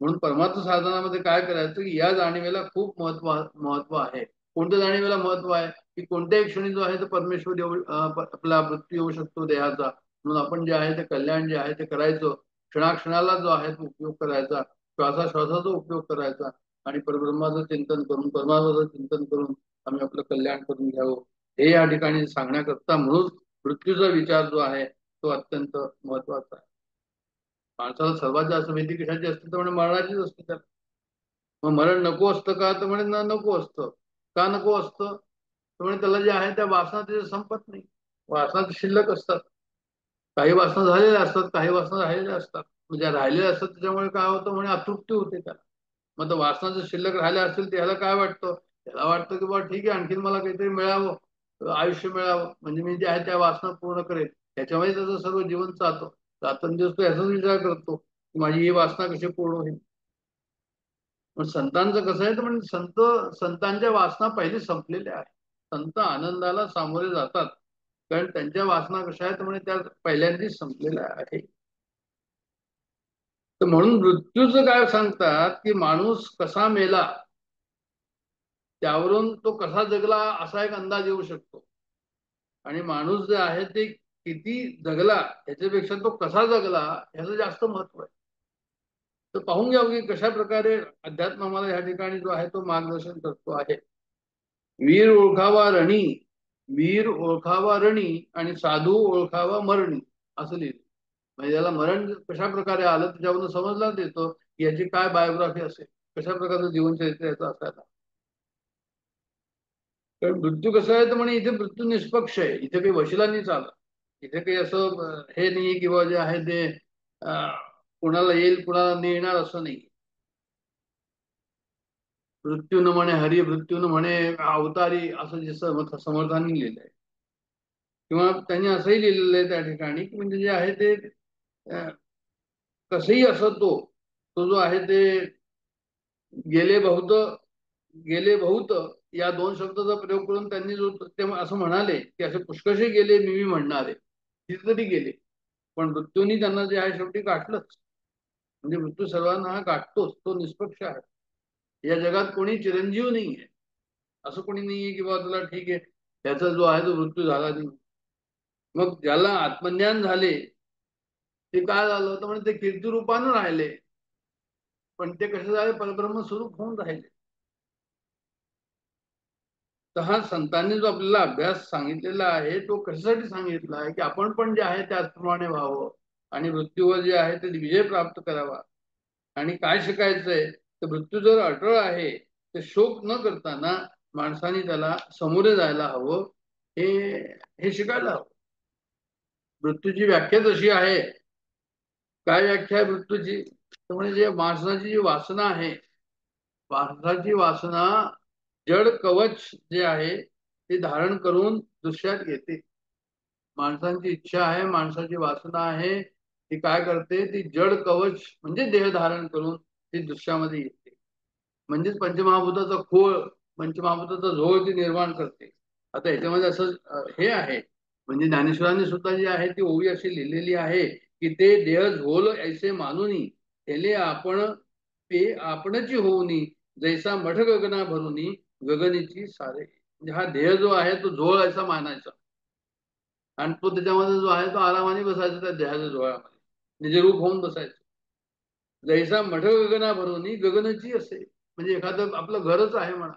म्हणून परमार्थ साधनामध्ये काय करायचं की या जाणीवेला खूप महत्व आहे. कोणत्या जाणीवेला महत्व आहे की कोणत्याही क्षणी जो आहे तो परमेश्वर येऊ आपला मृत्यू येऊ शकतो देहाचा. म्हणून आपण जे आहे ते कल्याण जे आहे ते करायचं, क्षणाक्षणाला जो आहे तो उपयोग करायचा, श्वासाश्वासाचा उपयोग करायचा आणि परब्रह्माचं चिंतन करून परमात्माचं चिंतन करून आम्ही आपलं कल्याण करून घ्यावं. हे या ठिकाणी सांगण्याकरता म्हणून मृत्यूचा विचार जो आहे तो अत्यंत महत्वाचा आहे. माणसाला सर्वात जास्त भीती कशाची असते तर म्हणे मरणाचीच असते. त्याला मग मरण नको असतं का तर म्हणे नको असतं. का नको असतं तर म्हणे त्याला जे आहे त्या वासना त्याच्या संपत नाही. वासना शिल्लक असतात. काही वासना झालेल्या असतात, काही वासना राहिलेल्या असतात. म्हणजे राहिलेल्या असतात त्याच्यामुळे काय होतं म्हणे अतृप्ती होते त्याला. मग वासना जर शिल्लक राहिल्या असतील त्याला काय वाटतं, त्याला वाटतं की बा ठीक आहे आणखीन मला काहीतरी मिळावं, आयुष्य मिळावं, म्हणजे मी जे आहे त्या वासना पूर्ण करेल. त्याच्यामुळे त्याचं सर्व जीवन चालतं. रात्रंदिवस तो याचाच विचार करतो की माझी ही वासना कशी पूर्ण होईल. पण संतांचं कसं आहे तर म्हणजे संतांच्या वासना पहिले संपलेल्या आहेत. संत आनंदाला सामोरे जातात कारण त्यांच्या वासना कशा आहेत म्हणजे त्या पहिल्यांदाच संपलेल्या आहे. तर म्हणून मृत्यूचं काय सांगतात की माणूस कसा मेला त्यावरून तो कसा जगला असा एक अंदाज येऊ शकतो. आणि माणूस जे आहे ते किती जगला याच्यापेक्षा तो कसा जगला याचं जास्त महत्व आहे. तर पाहून घ्या की कशा प्रकारे अध्यात्म आम्हाला या ठिकाणी जो आहे तो मार्गदर्शन करतो आहे. वीर ओळखावा रणी, वीर ओळखावा रणी आणि साधू ओळखावा मरणी असं लिहिलं. म्हणजे याला मरण कशा प्रकारे आलं त्याच्यावरून समजला देतो की याची काय बायोग्राफी असेल, कशा प्रकारचं जीवनचरित्र याचं असायला. कारण मृत्यू कसं आहे तर म्हणे इथे मृत्यू निष्पक्ष आहे. इथे काही वशिला नाही चालत. इथे काही असं हे नाही किंवा जे आहे ते कुणाला येईल कुणाला नाही येणार असं नाही. मृत्यू न म्हणे हरी, मृत्यू न म्हणे अवतारी असं जे समर्थांनी लिहिलंय. किंवा त्यांनी असंही लिहिलेलं आहे त्या ठिकाणी की म्हणजे जे आहे ते कसंही असं तो जो आहे ते गेले बहुत या दोन शब्दाचा प्रयोग करून त्यांनी जो ते असं म्हणाले की असे पुष्कळसे गेले मी म्हणणारे कितीतरी गेले पण मृत्यूनी त्यांना जे आहे शेवटी गाठलंच. म्हणजे मृत्यू सर्वांना हा गाठतोच. तो निष्पक्ष आहे. या जगात कोणी चिरंजीव नाही आहे. असं कोणी नाहीये की बाबा तुला ठीक आहे त्याचा जो आहे तो मृत्यू झाला नाही. मग ज्याला आत्मज्ञान झाले ते काय झालं होतं म्हणजे ते कीर्तिरूपानं राहिले पण ते कसे झाले परब्रह्म स्वरूप होऊन राहिले. तर हा संतांनी जो आपल्याला अभ्यास सांगितलेला आहे तो कशासाठी सांगितला आहे की आपण पण जे आहे त्याचप्रमाणे व्हावं आणि मृत्यूवर जे आहे ते विजय प्राप्त करावा. आणि काय शिकायचंय तर मृत्यू जर अटळ आहे तर शोक न करताना माणसाने त्याला सामोरे जायला हवं. हे हे शिकायला हवं. मृत्यूची व्याख्या तशी आहे. काय व्याख्या आहे मृत्यूची तर म्हणजे जे माणसाची जी वासना आहे माणसाची वासना जड कवच जे आहे ते धारण करून दृश्यात येते. माणसांची इच्छा आहे माणसाची वासना आहे ती काय करते ती जड कवच म्हणजे देह धारण करून ती दृश्यामध्ये येते. म्हणजेच पंचमहाभूताचा खोळ पंचमहाभूताचा झोळ ती निर्माण करते. आता याच्यामध्ये असं हे आहे म्हणजे ज्ञानेश्वरांनी सुद्धा जी आहे ती ओवी अशी लिहिलेली आहे की ते देह झोल ऐसे मानुनी त्याले आपण ते आपणची होऊनी जैसा मठ गगना भरूनी गगनीची सारे. म्हणजे हा देह जो आहे तो झोळ ऐसा मानायचा आणि तो त्याच्यामध्ये जो आहे तो आरामाने बसायचा त्या देहाच्या झोळामध्ये निजरूप होऊन बसायचं. जैसा मठ गगना भरूनी गगनची असे म्हणजे एखादं आपलं घरच आहे म्हणा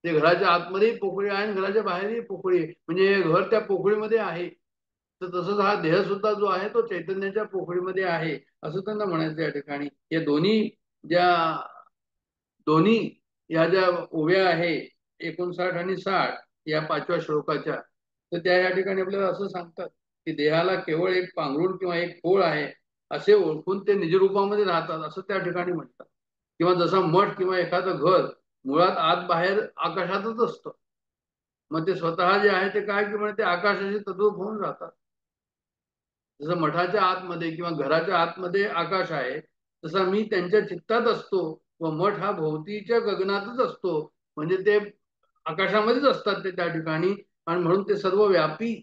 ते घराच्या आतमध्ये पोकळी आहे आणि घराच्या बाहेरही पोकळी आहे म्हणजे घर त्या पोकळीमध्ये आहे. तर तसंच हा देह सुद्धा जो आहे तो चैतन्याच्या पोकळीमध्ये आहे असं त्यांना म्हणायचं या ठिकाणी. या दोन्ही या ज्या ओव्या आहे 59 आणि 60 या 5व्या श्लोकाच्या तर त्या या ठिकाणी आपल्याला असं सांगतात की देहाला केवळ एक पांघरूण किंवा एक पोळ आहे असे ओळखून ते निजरूपामध्ये राहतात असं त्या ठिकाणी म्हणतात. किंवा जसा मठ किंवा एखादं घर मुळात आत बाहेर आकाशातच असतं. मग ते स्वतः जे आहे ते काय की म्हणजे ते आकाशाशी तद्रूप होऊन राहतात. जसं मठाच्या आतमध्ये किंवा घराच्या आतमध्ये आकाश आहे तसा मी त्यांच्या चित्तात असतो व मठ हा भोवतीच्या गगनातच असतो. म्हणजे ते आकाशामध्येच असतात ते त्या ठिकाणी आणि म्हणून ते सर्व व्यापी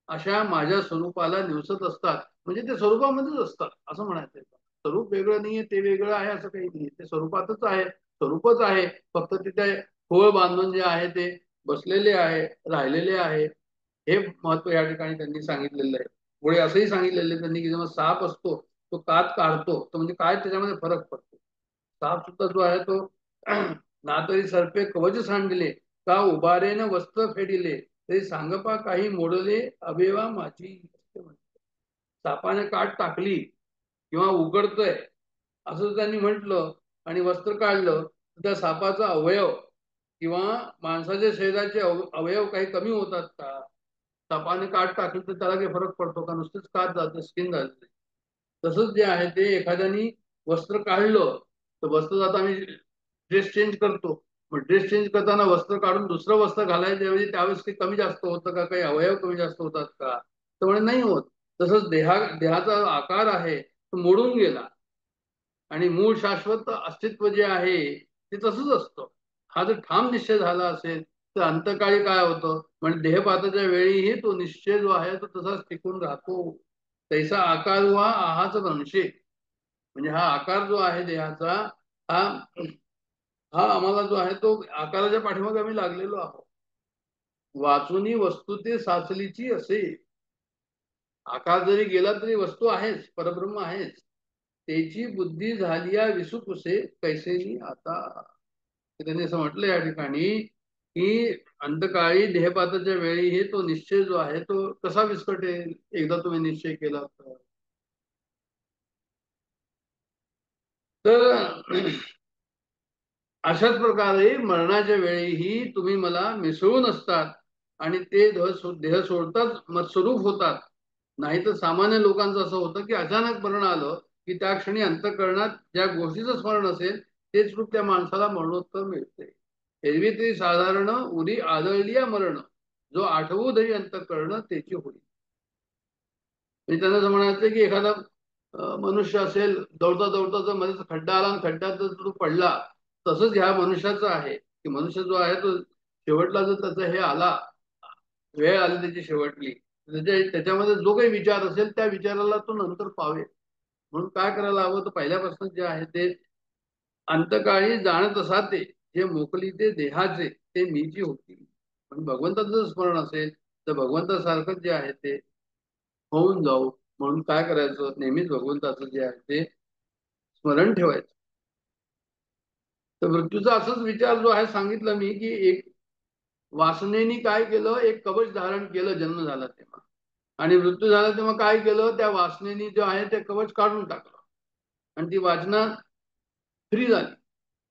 अशा माझ्या स्वरूपाला निवसत असतात. म्हणजे ते स्वरूपामध्येच असतात असं म्हणायचं. स्वरूप वेगळं नाहीये ते वेगळं आहे असं काही नाही. ते स्वरूपातच आहे स्वरूपच आहे फक्त तिथे खोळ बांधून जे आहे ते बसलेले आहे राहिलेले आहे. हे महत्व या ठिकाणी त्यांनी सांगितलेलं आहे. पुढे असंही सांगितलेलं आहे त्यांनी की जेव्हा साप असतो तो कात काढतो तर म्हणजे काय त्याच्यामध्ये फरक पडतो. साप सुद्धा जो आहे तो ना तरी सर्पे कवच सांडिले का उभारेन वस्त्र फेडिले ते सांगपा काही मोडले अवेवा माझी. सापाने काट टाकली किंवा उघडतोय असं त्यांनी म्हटलं आणि वस्त्र काढलं, त्या सापाचा अवयव किंवा माणसाच्या शरीराचे अवयव काही कमी होतात का? सापाने काट टाकली तर त्याला काही फरक पडतो का? नुसतेच काट जाते, स्किन जाते. तसंच जे आहे ते एखाद्याने वस्त्र काढलं तर वस्त्र जाता आम्ही ड्रेस चेंज करतो. मग ड्रेस चेंज करताना वस्त्र काढून दुसरं वस्त्र घालायच्या ऐवजी त्यावेळेस काही कमी जास्त होतं का? काही अवयव कमी जास्त होतात का? त्यामुळे नाही होत. तसंच देहाचा आकार आहे तो मोडून गेला आणि मूळ शाश्वत अस्तित्व जे आहे ते तसंच असतं. हा जर ठाम निश्चय झाला असेल तर अंतकाळी काय होतं म्हणजे देहपाताच्या वेळीही तो निश्चय जो आहे तो तसाच टिकून राहतो. तैसा आकार वा आहाच अंशे. म्हणजे हा आकार जो आहे देहाचा हा हा आम्हाला जो आहे तो आकाराच्या पाठीमागे आम्ही लागलेलो आहोत. वाचुनी वस्तू ते साचलीची असे. आकार जरी गेला तरी वस्तू आहेच, परब्रह्म आहेच. त्याची बुद्धी झाली या विसुकुसे कैसेनी आता. त्यांनी असं म्हटलं या ठिकाणी की अंतकाळी देहपाताच्या वेळीही तो निश्चय जो आहे तो कसा विस्कटेल एकदा तुम्ही निश्चय केला तर. अशाच प्रकारे मरणाच्या वेळीही तुम्ही मला मिसळून असतात आणि ते देह सोडताच मत्स्वरूप होतात. नाही तर सामान्य लोकांचं असं होतं की अचानक मरण आलं की त्या क्षणी अंतःकरणात ज्या गोष्टीचं स्मरण असेल तेच रूप त्या माणसाला मरणोत्तर मिळते. एरवी तरी साधारण उरी आदळली मरण जो आठवू धरी अंतःकरण त्याची होईल. म्हणजे त्यांना असं म्हणायचं की एखादा मनुष्य असेल दौडता दौडता जर मध्ये खड्डा आला आणि खड्ड्यात जर तो पडला तसंच ह्या मनुष्याचं आहे की मनुष्य जो आहे तो शेवटला जर त्याचा हे आला वेळ आली त्याची शेवटली त्याच्यामध्ये जो काही विचार असेल त्या विचाराला तो नंतर पावे. म्हणून काय करायला हवं तर पहिल्यापासून जे आहे ते अंतकाळी जाणत असा ते जे मोकली ते देहाचे ते मीची होती. पण भगवंताचं जर स्मरण असेल तर भगवंतासारखं जे आहे ते होऊन जाऊ. म्हणून काय करायचं नेहमीच भगवंताचं जे आहे ते स्मरण ठेवायचं. तर मृत्यूचा असंच विचार जो आहे सांगितलं मी की एक वासनेनी काय केलं एक कवच धारण केलं जन्म झाला तेव्हा आणि मृत्यू झाला तेव्हा काय केलं त्या वासनेनी जो आहे ते कवच काढून टाकलं आणि ती वासना फ्री झाली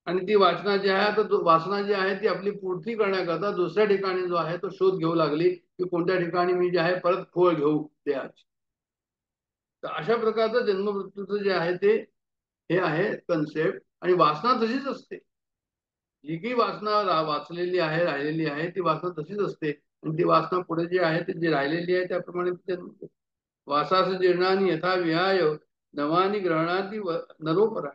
आणि ती वासना जी आहे तर वासना जी आहे ती आपली पूर्ती करण्याकरता दुसऱ्या ठिकाणी जो आहे तो शोध घेऊ लागली की कोणत्या ठिकाणी मी जे आहे परत खोळ घेऊ देहाची. तर अशा प्रकारचं जन्म मृत्यूचं जे आहे ते हे आहे कन्सेप्ट आणि वासना तशीच असते. जी काही वासना वाचलेली आहे राहिलेली आहे ती वासना तशीच असते आणि ती वासना पुढे जी आहे ती जी राहिलेली आहे त्याप्रमाणे वासास जीर्णानी यथा विहाय नवानी ग्रहणाती नरोपरा.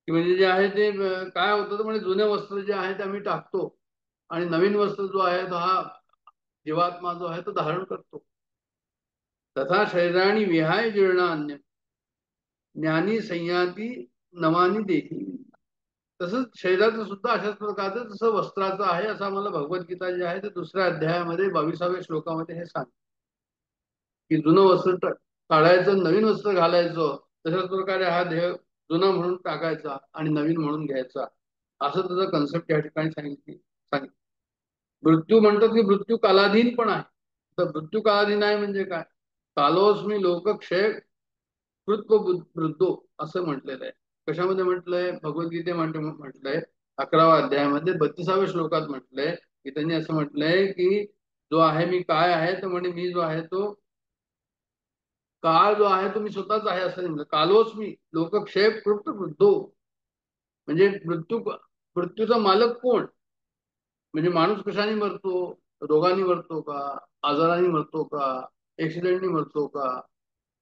म्हणजे जे आहे ते काय होतं तर म्हणजे जुने वस्त्र जे आहे ते आम्ही टाकतो आणि नवीन वस्त्र जो आहे तो हा जीवात्मा जो आहे तो धारण करतो. तथा शरीराणी विहाय जीर्णान्य ज्ञानी संयाती नवानी देही. तसंच शरीराचं सुद्धा अशाच प्रकारचं जसं वस्त्राचं आहे असं आम्हाला भगवद्गीता जे आहे ते दुसऱ्या अध्यायामध्ये 22व्या श्लोकामध्ये हे सांगतं की जुनं वस्त्र काढायचं नवीन वस्त्र घालायचं. तशाच प्रकारे हा देह जुना म्हणून टाकायचा आणि नवीन म्हणून घ्यायचा असं त्याचं कन्सेप्ट या ठिकाणी सांगितलं. मृत्यू म्हणतात की मृत्यू कालाधीन पण आहे. तर मृत्यू कालाधीन आहे म्हणजे काय कालोस्मी लोकक्षय कृत्व वृद्धो असं म्हटलेलं आहे. कशामध्ये म्हटलंय भगवद्गीतेमध्ये म्हटलंय 11व्या अध्यायामध्ये 32व्या श्लोकात म्हटलंय की त्यांनी असं म्हटलंय की जो आहे मी काय आहे तर म्हणजे मी जो आहे तो काळ जो आहे तो मी स्वतःच आहे असं नाही. कालोच मी लोकक्षय कृत वृद्धो म्हणजे मृत्यूचा मालक कोण म्हणजे माणूस कशाने मरतो रोगाने मरतो का आजाराने मरतो का ऍक्सिडेंटने मरतो का.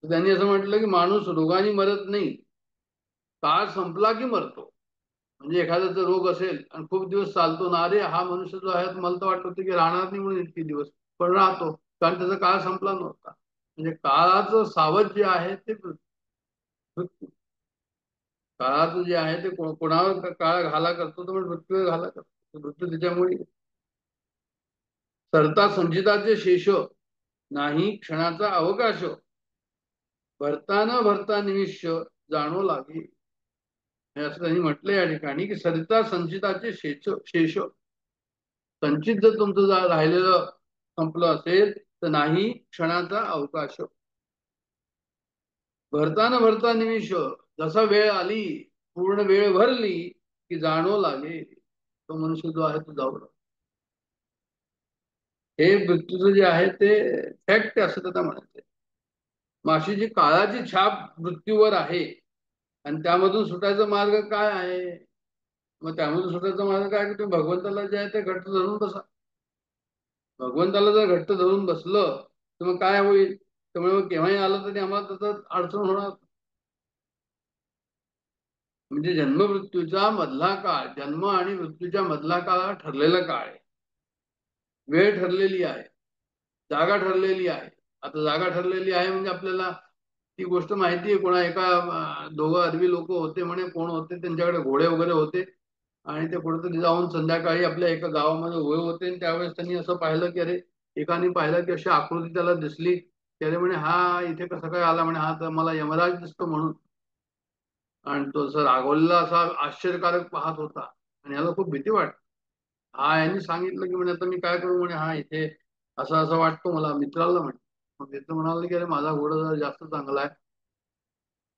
तर त्यांनी असं म्हटलं की माणूस रोगाने मरत नाही काळ संपला की मरतो. म्हणजे एखाद्याचा रोग असेल आणि खूप दिवस चालतो ना अरे हा मनुष्य जो आहे मला तर वाटत होतं की राहणार नाही म्हणून इतके दिवस पण राहतो कारण त्याचा काळ संपला नव्हता. म्हणजे काळाचं सावध जे आहे ते मृत्यू. काळाचं जे आहे ते कोणावर काळ घाला करतो तर मृत्यू घाला करतो. मृत्यू त्याच्यामुळे सरता संचिताचे शेष नाही क्षणाचा अवकाश भरता न भरता निमिष जाणो लागे. असं त्यांनी म्हटलं या ठिकाणी की सरिता संचिताचे शेष संचित जर तुमचं राहिलेलं संपलं असेल तर नाही क्षणाचा अवकाश. भरताना भरता निमिष, जसा वेळ आली पूर्ण वेळ भरली की जाणो लागे तो मनुष्य जो आहे तो जाऊ लागतो. हे मृत्यूचं जे आहे ते फॅक्ट असं त्याला म्हणायचं. माशी जी काळाची छाप मृत्यूवर आहे आणि त्यामधून सुटायचा मार्ग काय आहे? मग त्यामधून सुटायचा मार्ग काय की तुम्ही भगवंताला जे आहे ते घट्ट धरून बसा. भगवंताला जर घट्ट धरून बसलं तर मग काय होईल? त्यामुळे मग केव्हाही आलं तरी आम्हाला त्याचं अडचण होणार. म्हणजे जन्म मृत्यूचा मधला काळ, जन्म आणि मृत्यूच्या मधला काळ ठरलेला काळ आहे. वेळ ठरलेली आहे, जागा ठरलेली आहे. आता जागा ठरलेली आहे म्हणजे आपल्याला ती गोष्ट माहिती आहे. कोणा एका दोघं अरबी लोक होते म्हणे, कोण होते त्यांच्याकडे घोडे वगैरे होते आणि ते कुठेतरी जाऊन संध्याकाळी आपल्या एका गावामध्ये उभे होते आणि त्यावेळेस त्यांनी असं पाहिलं की अरे, एकाने पाहिलं की अशी आकृती त्याला दिसली. त्याने म्हणे हा इथे कसं काय आला? म्हणे हा तर मला यमराज दिसतो म्हणून. आणि तो असं रागवलेला असा आश्चर्यकारक पाहत होता आणि याला खूप भीती वाटली. हा यांनी सांगितलं की म्हणे आता मी काय करू? म्हणे हा इथे असं असं वाटतो मला, मित्राला म्हणे. मग मित्र म्हणाले की अरे माझा घोडा जरा जास्त चांगला आहे,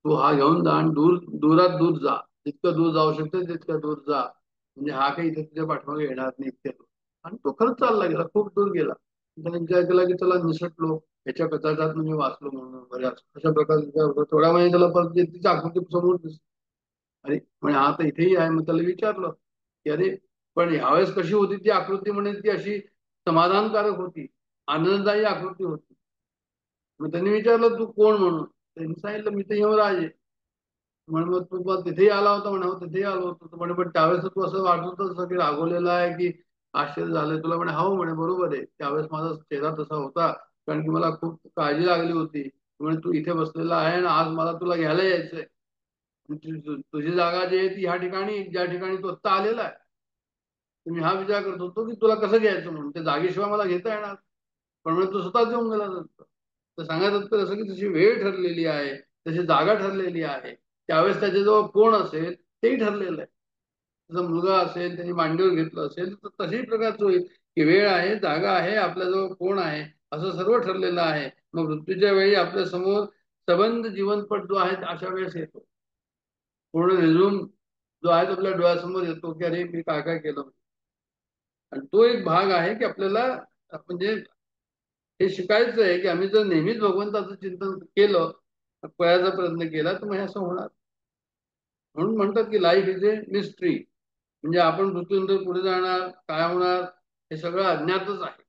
तू हा घेऊन जा आणि दुरात दूर जा, जितकं दूर जाऊ शकते तितकं दूर जा, म्हणजे हा काही इथे तुझ्या पाठीमागे येणार नाही इतक्या दूर. आणि तो खरंच चालला गेला, खूप दूर गेला. त्याने विचार केला की चला निसटलो, ह्याच्या कचाटात म्हणजे वाचलो म्हणून बऱ्याच अशा प्रकारचे. थोड्या वेळाने त्याला परत तिची आकृती समोर दिसली. अरे म्हणे हा तर इथेही आहे. मग त्याला विचारलं की अरे पण ह्यावेळेस कशी होती ती आकृती? म्हणे ती अशी समाधानकारक होती, आनंददायी आकृती होती. मग त्यांनी विचारलं तू कोण म्हणून? त्यांनी सांगितलं मी तर यमराज आहे. म्हणे मग तू तिथेही आला होता? म्हणे हो तिथेही आलो होतो. म्हणे पण त्यावेळेस तू असं वाटत होतं की रागवलेला आहे की आश्चर्य झालंय तुला? म्हणे हो. म्हणे बरोबर आहे, त्यावेळेस माझा चेहरा तसा होता कारण की मला खूप काळजी लागली होती. म्हणे तू इथे बसलेला आहे आणि आज मला तुला घ्यायला यायचंय. तुझी जागा जी आहे ती ह्या ठिकाणी, ज्या ठिकाणी तू आत्ता आलेला आहे. तुम्ही हा विचार करत होतो की तुला कसं घ्यायचं म्हणून, त्या जागेशिवाय मला घेता येणार. पण म्हणजे तू स्वतःच येऊन गेला नंतर. तर सांगायचं तर असं की तशी वेळ ठरलेली आहे, तशी जागा ठरलेली आहे. त्यावेळेस त्याच्याजवळ कोण असेल तेही ठरलेलं आहे. जर मुलगा असेल, त्यांनी मांडीवर घेतलं असेल तर तशाही प्रकारचं होईल की वेळ आहे, जागा आहे, आपल्याजवळ कोण आहे, असं सर्व ठरलेलं आहे. मग मृत्यूच्या वेळी आपल्या समोर सबंध जीवनपट जो आहे अशा वेळेस येतो. पूर्ण रिझ्यूम जो आहे तो आपल्या डोळ्यासमोर येतो की अरे मी काय काय केलं. आणि तो एक भाग आहे की आपल्याला म्हणजे हे शिकायचं आहे की आम्ही जर नेहमीच भगवंताचं चिंतन केलं, कळायचा प्रयत्न केला तर मग हे असं होणार. म्हणून म्हणतात की लाईफ इज ए मिस्ट्री. म्हणजे आपण मृत्यूनंतर पुढे जाणार, काय होणार हे सगळं अज्ञातच आहे.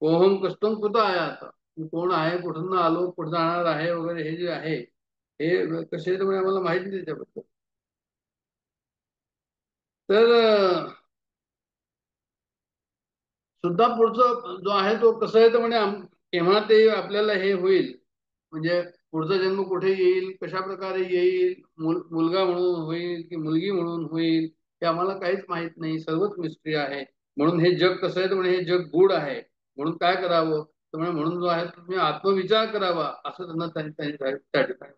कोहम कष्टम कुठं आहे, आता मी कोण आहे, कुठून आलो, कुठं जाणार आहे वगैरे हे जे आहे हे कसे आम्हाला माहिती नाही त्याबद्दल. तर सुद्धा पुढचं जो आहे तो कसं आहे तर म्हणे केव्हा ते आपल्याला हे होईल, म्हणजे पुढचा जन्म कुठे येईल, कशा प्रकारे येईल, मुलगा म्हणून होईल की मुलगी म्हणून होईल हे आम्हाला काहीच माहित नाही. सर्वच मिस्ट्री आहे. म्हणून हे जग कसं आहे तर म्हणे हे जग गूढ आहे. म्हणून काय करावं तर म्हणे म्हणून जो आहे तुम्ही आत्मविचार करावा असं त्यांना त्या ठिकाणी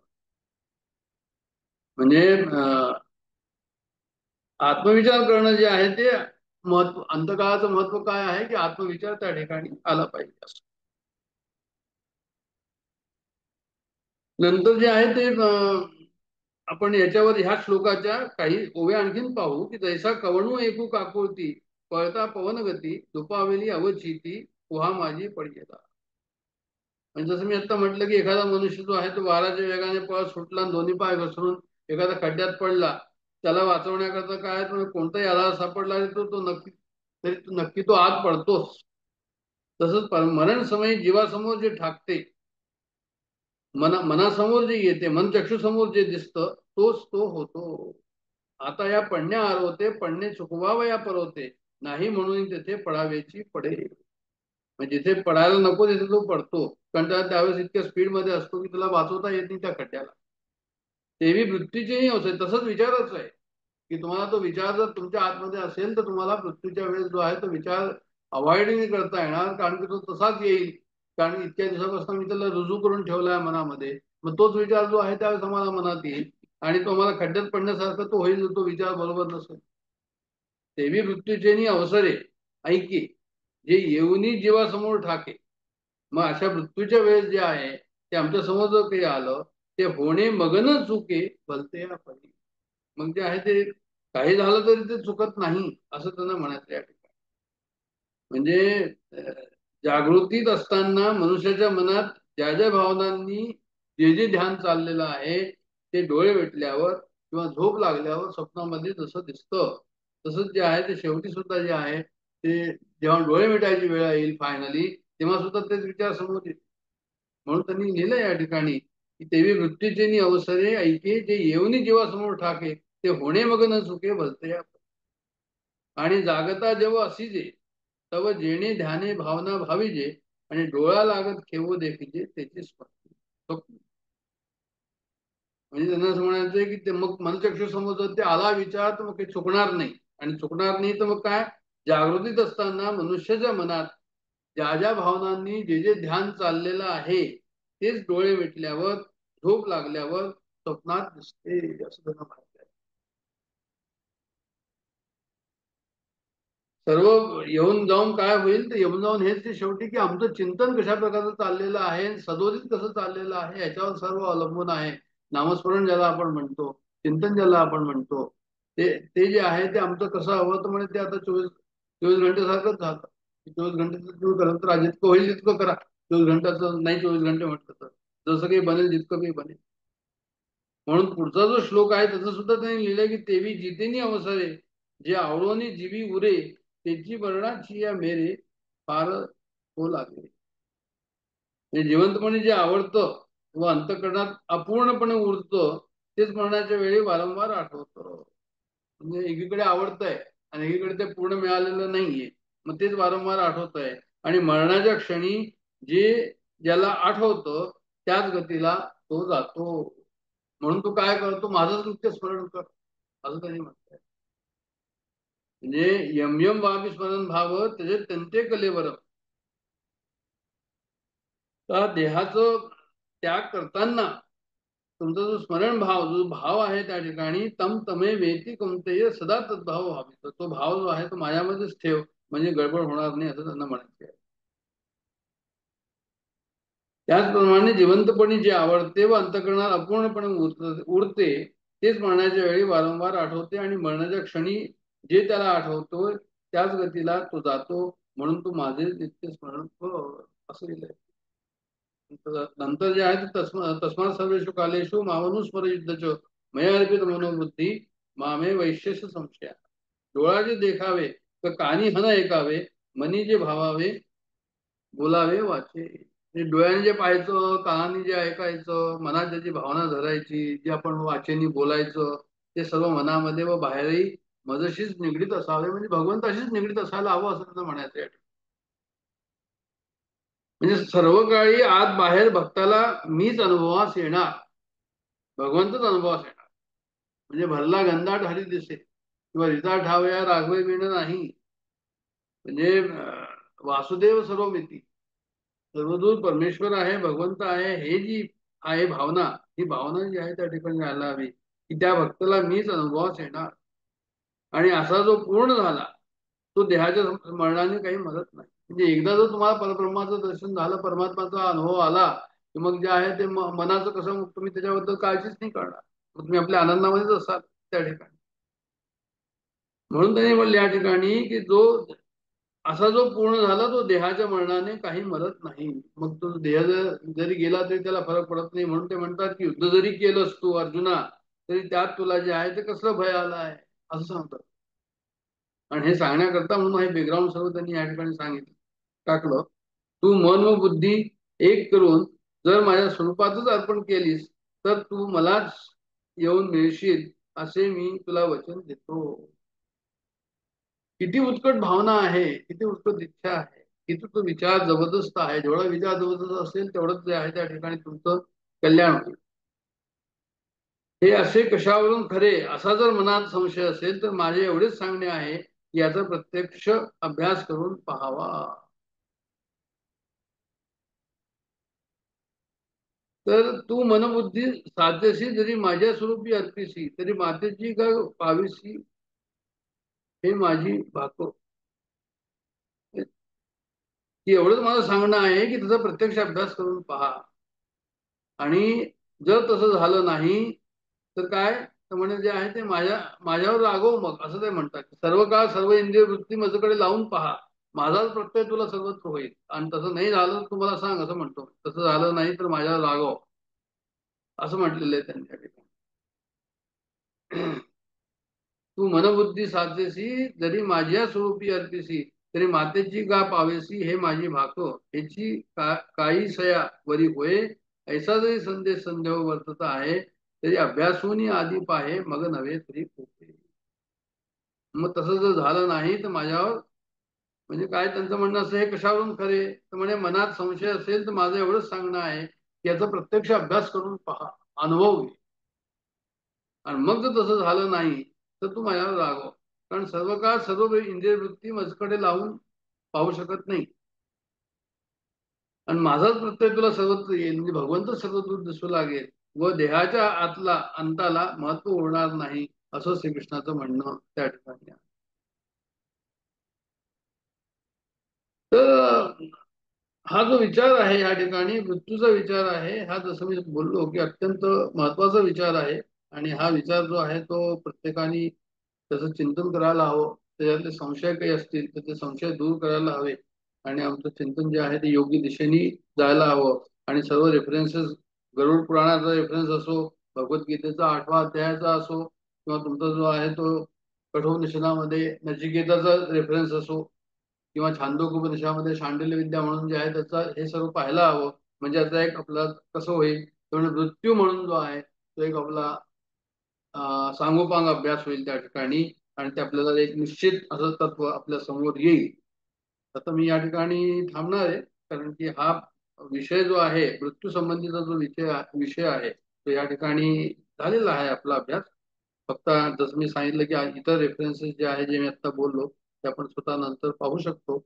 म्हणजे आत्मविचार करणं जे आहे ते महत्व, अंतकाळाचं महत्व काय आहे की आत्मविचार त्या ठिकाणी आला पाहिजे असं. नंतर जे आहे ते आपण याच्यावर ह्या श्लोकाच्या काही ओव्या आणखीन पाहू की जैसा कवणू एकू काकुळती पळता पवन गती दुपावेली अवचिती पोहा माझी पडगेला. म्हणजे जसं मी आता म्हटलं की एखादा मनुष्य जो आहे तो वाराच्या वेगाने पळत सुटला आणि दोन्ही पाय घसरून एखाद्या खड्ड्यात पडला, त्याला वाचवण्याकरता काय कोणताही आधार सापडला तो तो नक्की तो आत पडतोच. तसंच मरण समयी जीवासमोर जे ठाकते, मनासमोर जे येते, मनचक्षुसमोर जे दिसतं तोच तो होतो. आता या पडण्या आरवते, पडणे चुकवावया परवते, नाही म्हणून तेथे पडावेची पडे. म्हणजे जिथे पडायला नको तिथे तो पडतो, कारण त्यावेळेस इतक्या स्पीड मध्ये असतो की तुला वाचवता येत नाही त्या खड्ड्याला. तेही मृत्यूचेही असेल तसंच विचारच आहे की तुम्हाला तो विचार जर तुमच्या आतमध्ये असेल तर तुम्हाला मृत्यूच्या वेळेस जो आहे तो विचार अवॉइड नाही करता येणार, कारण की तो तसाच येईल. कारण इतक्या दिवसापासून मी त्याला रुजू करून ठेवलाय मनामध्ये. मग तोच विचार जो आहे त्यावेळेस आम्हाला मनात येईल आणि तो मला खड्ड्यात पडण्यासारखा तो होईल, तो विचार बरोबर नसेल. तेवी मृत्यूचेनी अवसरे ऐके जे येऊनी जीवासमोर ठाके. मग अशा मृत्यूच्या वेळेस जे आहे ते आमच्या समोर जर काही आलं ते होणे मगन चुके भलते या परी. मग जे आहे ते काही झालं तरी ते चुकत नाही असं त्यांना म्हणायचं या ठिकाणी. म्हणजे जागृतीत असताना मनुष्याच्या मनात ज्या ज्या भावनांनी जे जे ध्यान चाललेलं आहे ते डोळे भेटल्यावर किंवा झोप लागल्यावर स्वप्नामध्ये जसं दिसतं तसंच जे आहे ते शेवटी सुद्धा जे आहे ते जेव्हा डोळे मिटायची वेळ येईल फायनली तेव्हा सुद्धा तेच विचार समोर येतील. म्हणून त्यांनी लिहिलं या ठिकाणी की तेवी मृत्यूचे अवसरे ऐके जे येऊनी जीवासमोर ठाके ते होणे मग न चुके भलते. आणि जागता जेव्हा असीजे तव जेणे ध्याने भावना भावीजे आणि डोळा लागत खेवो देखीजे त्याची स्वप्न. म्हणजे त्यांना असं म्हणायचंय की ते मग मनचक्षु समोर जर ते आला विचार तर मग काही चुकणार नाही. आणि चुकणार नाही तर मग काय, जागृतीत असताना मनुष्याच्या मनात ज्या ज्या भावनांनी जे जे ध्यान चाललेलं आहे तेच डोळे मिटल्यावर झोप लागल्यावर स्वप्नात दिसते असं त्यांना माहिती आहे. सर्व येऊन जाऊन काय होईल तर येऊन जाऊन हेच ते शेवटी की आमचं चिंतन कशा प्रकारचं चाललेलं आहे, सदोदित कसं चाललेलं आहे याच्यावर सर्व अवलंबून आहे. नामस्मरण ज्याला आपण म्हणतो, चिंतन ज्याला आपण म्हणतो, ते जे आहे ते आमचं कसं हवं तर म्हणजे ते आता 24 घंटे सारखंच झालं. 24 घंटे तुम्ही करत राहा, जितकं होईल तितकं करा. 24 घंट्याचं नाही 24 घंटे म्हटलं तर जसं काही बनेल जितकं काही बनेल. म्हणून पुढचा जो श्लोक आहे त्याचं सुद्धा त्यांनी लिहिलंय की तेवी जितेनी अवसरे जे आवडोनी जीवी उरे त्याची वर्णाची या मेरे फार हो लागले. म्हणजे जिवंतपणे जे आवडतं व अंतःकरणात अपूर्णपणे उरतं तेच मरणाच्या वेळी वारंवार आठवतं. म्हणजे एकीकडे आवडतंय आणि एकीकडे ते पूर्ण मिळालेलं नाहीये, मग तेच वारंवार आठवत आहे. आणि मरणाच्या क्षणी जे ज्याला आठवतं त्याच गतीला तो जातो. म्हणून तू काय करतो, माझंच नित्य स्मरण कर असं त्यांनी म्हटलंय. म्हणजे यम यम वापी स्मरण भाव त्याचे तंते कलेवर त्या देहाचं त्याग करताना तुमचा जो स्मरण भाव जो भाव आहे त्या ठिकाणी तम तमे वेती कोणते सदा तद्भाव व्हावी, तो भाव जो आहे तो माझ्यामध्येच ठेव म्हणजे गडबड होणार नाही असं त्यांना म्हणायचं आहे. त्याचप्रमाणे जिवंतपणी जे आवडते व अंतःकरणात अपूर्णपणे उरते तेच मरणाच्या वेळी वारंवार आठवते आणि मरणाच्या क्षणी जे त्याला आठवतो त्याच गतीला तो जातो. म्हणून तू माझे नित्य स्मरण कर असं लिहिलंय. नंतर जे आहे तस्मात सर्वेषु कालेषु मामनुस्मरयुद्धच मया अर्पित मनोबुद्धी मामे वैश्यस संशया. डोळा जे देखावे तर कानी हन ऐकावे, मनी जे भावावे बोलावे वाचे. डोळ्याने जे पाहायचं, कानाने जे ऐकायचं, मनात ज्याची भावना धरायची, जे आपण वाचेनी बोलायचं ते सर्व मनामध्ये व बाहेरही मजशीच निगडीत असावे. म्हणजे भगवंताशीच निगडीत असायला हवं असं त्यांना म्हणायचं. म्हणजे सर्व काळी आत बाहेर भक्ताला मीच अनुभवास येणार, भगवंतच अनुभवास येणार. म्हणजे भरला गंधाट हरी दिसे किंवा रिता ठावया राघवे विण नाही. म्हणजे वासुदेव सर्वमिती, सर्वदूर परमेश्वर आहे, भगवंत आहे, हे जी आहे भावना, ही भावना जी आहे त्या ठिकाणी यायला हवी की त्या भक्ताला मीच अनुभवास येणार. आणि असा जो पूर्ण झाला तो देहाच्या मरणाने काही मदत नाही. म्हणजे एकदा जर तुम्हाला परब्रह्माचं दर्शन झालं, परमात्माचा अनुभव आला की मग जे आहे ते मनाचं कसं मग तुम्ही त्याच्याबद्दल काळजीच नाही करणार, मग तुम्ही आपल्या आनंदामध्येच असाल त्या ठिकाणी. म्हणून त्यांनी म्हणले या ठिकाणी की जो असा जो पूर्ण झाला तो देहाच्या मरणाने काही मदत नाही. मग तो देह जरी गेला तरी त्याला फरक पडत नाही. म्हणून ते म्हणतात की युद्ध जरी केलंस तू अर्जुना तरी त्यात तुला जे आहे ते कसलं भय आलं आहे असं सांगतात. आणि हे सांगण्याकरता म्हणून हे बॅकग्राऊंड सर्व त्यांनी या ठिकाणी सांगितलं टाकलं. तू मन व बुद्धी एक करून जर माझ्या स्वरूपातच अर्पण केलीस तर तू मलाच येऊन मिळशील असे मी तुला वचन देतो. किती उत्कट भावना आहे, किती उत्कट इच्छा आहे, किती तो विचार जबरदस्त आहे. जेवढा विचार जबरदस्त असेल तेवढंच जे आहे त्या ठिकाणी तुमचं कल्याण होईल. हे असे कशावरून खरे असा जर मनात संशय असेल तर माझे एवढेच सांगणे आहे की याचा प्रत्यक्ष अभ्यास करून पाहावा. तर तू मनबुद्धी साध्यशी जरी माझ्या स्वरूपी अर्पिसी तरी मातेची का पाविसी हे माझी भाको. की एवढंच माझं सांगणं आहे की त्याचा प्रत्यक्ष अभ्यास करून पहा. आणि जर तसं झालं नाही तर काय, तर म्हणे जे आहे ते माझ्यावर रागव मग, असं ते म्हणतात. सर्व काळ सर्व इंद्रिय वृत्ती माझ्याकडे लावून पहा, माझाच प्रत्यय तुला सर्वत्र होईल. आणि तसं नाही झालं तर तुम्हाला सांग, असं म्हणतो. तसं झालं नाही तर माझ्यावर रागव, असं म्हटलेलं आहे त्यांच्या ठिकाणी. तू मनबुद्धी साधेसी जरी माझ्या स्वरूपी अर्पिसी, तरी मातेची गा पावेसी हे माझी भाको. ह्याची काही सया वरी होय, ऐसा जरी संदेश संदेह वर्तता आहे, तरी अभ्यासूनी आधी पाहे मग नव्हे तरी खूप. मग तसं जर झालं नाही तर माझ्यावर, म्हणजे काय त्यांचं म्हणणं असं, हे कशावरून खरे, तर म्हणे मनात संशय असेल तर माझं एवढंच सांगणं आहे की याचा प्रत्यक्ष अभ्यास करून पहा, अनुभव घे. आणि मग जर तसं झालं नाही तर तू माझ्यावर रागव. कारण सर्व काळ सर्व इंद्रिय वृत्ती माझ्याकडे लावून पाहू शकत नाही. आणि माझाच प्रत्यय तुला सर्वत्र येईल, म्हणजे भगवंत सर्वत्र दिसू लागेल व देहाच्या आतला अंताला महत्व होणार नाही, असं श्रीकृष्णाचं म्हणणं त्या ठिकाणी आहे. तर हा जो विचार आहे या ठिकाणी मृत्यूचा विचार आहे, हा जसं मी बोललो की अत्यंत महत्वाचा विचार आहे. आणि हा विचार जो आहे तो प्रत्येकाने त्याचं चिंतन करायला हवं. त्याच्यातले संशय काही असतील तर ते संशय दूर करायला हवे. आणि आमचं चिंतन जे आहे ते योग्य दिशेने जायला हवं. आणि सर्व रेफरन्सेस, गरुड पुराणाचा रेफरन्स असो, भगवद्गीतेचा 8वा अध्यायाचा असो, किंवा तुमचा जो आहे तो कठोपनिषदामध्ये नचिकेताचा रेफरन्स असो, किंवा छांदोग्योपनिषदामध्ये शांडिल्य विद्या म्हणून जे आहे त्याचा, हे सर्व पाहायला हवं. म्हणजे आता एक आपला कसं होईल, तर मृत्यू म्हणून जो आहे तो एक आपला सांगोपांग अभ्यास होईल त्या ठिकाणी. आणि ते आपल्याला एक निश्चित असं तत्व आपल्या समोर येईल. आता मी या ठिकाणी थांबणार आहे, कारण की हा विषय जो आहे, मृत्यू संबंधीचा जो विषय आहे तो या ठिकाणी झालेला आहे आपला अभ्यास. फक्त जसं मी सांगितलं की इतर रेफरन्सेस जे आहे, जे मी आता बोललो, ते आपण स्वतः नंतर पाहू शकतो.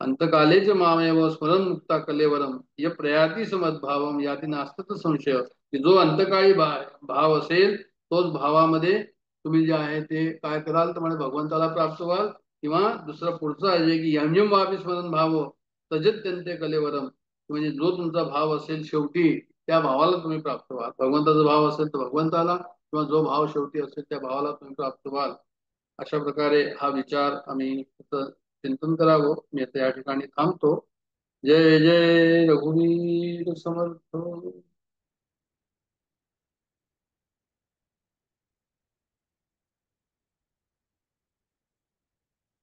अंतकालेच मामेव स्मरण मुक्ता कलेवरम य प्रयाती समद्भावम याती नास्तत संशय. की जो अंतकाळी भाव असेल तोच भावामध्ये तुम्ही जे आहे ते काय कराल, तर म्हणजे भगवंताला प्राप्त व्हाल. किंवा दुसरा पुढचा आहे की यम्यम वापी स्मरण भाव तजत्यंते कलेवरम, म्हणजे जो तुमचा भाव असेल शेवटी त्या भावाला तुम्ही प्राप्त व्हाल. भगवंताचा भाव असेल तर भगवंताला, किंवा जो भाव शेवटी असेल त्या भावाला तुम्ही प्राप्त व्हाल. अशा प्रकारे हा विचार आम्ही चिंतन करावं. मी आता या ठिकाणी थांबतो. जय जय रघुवीर समर्थ.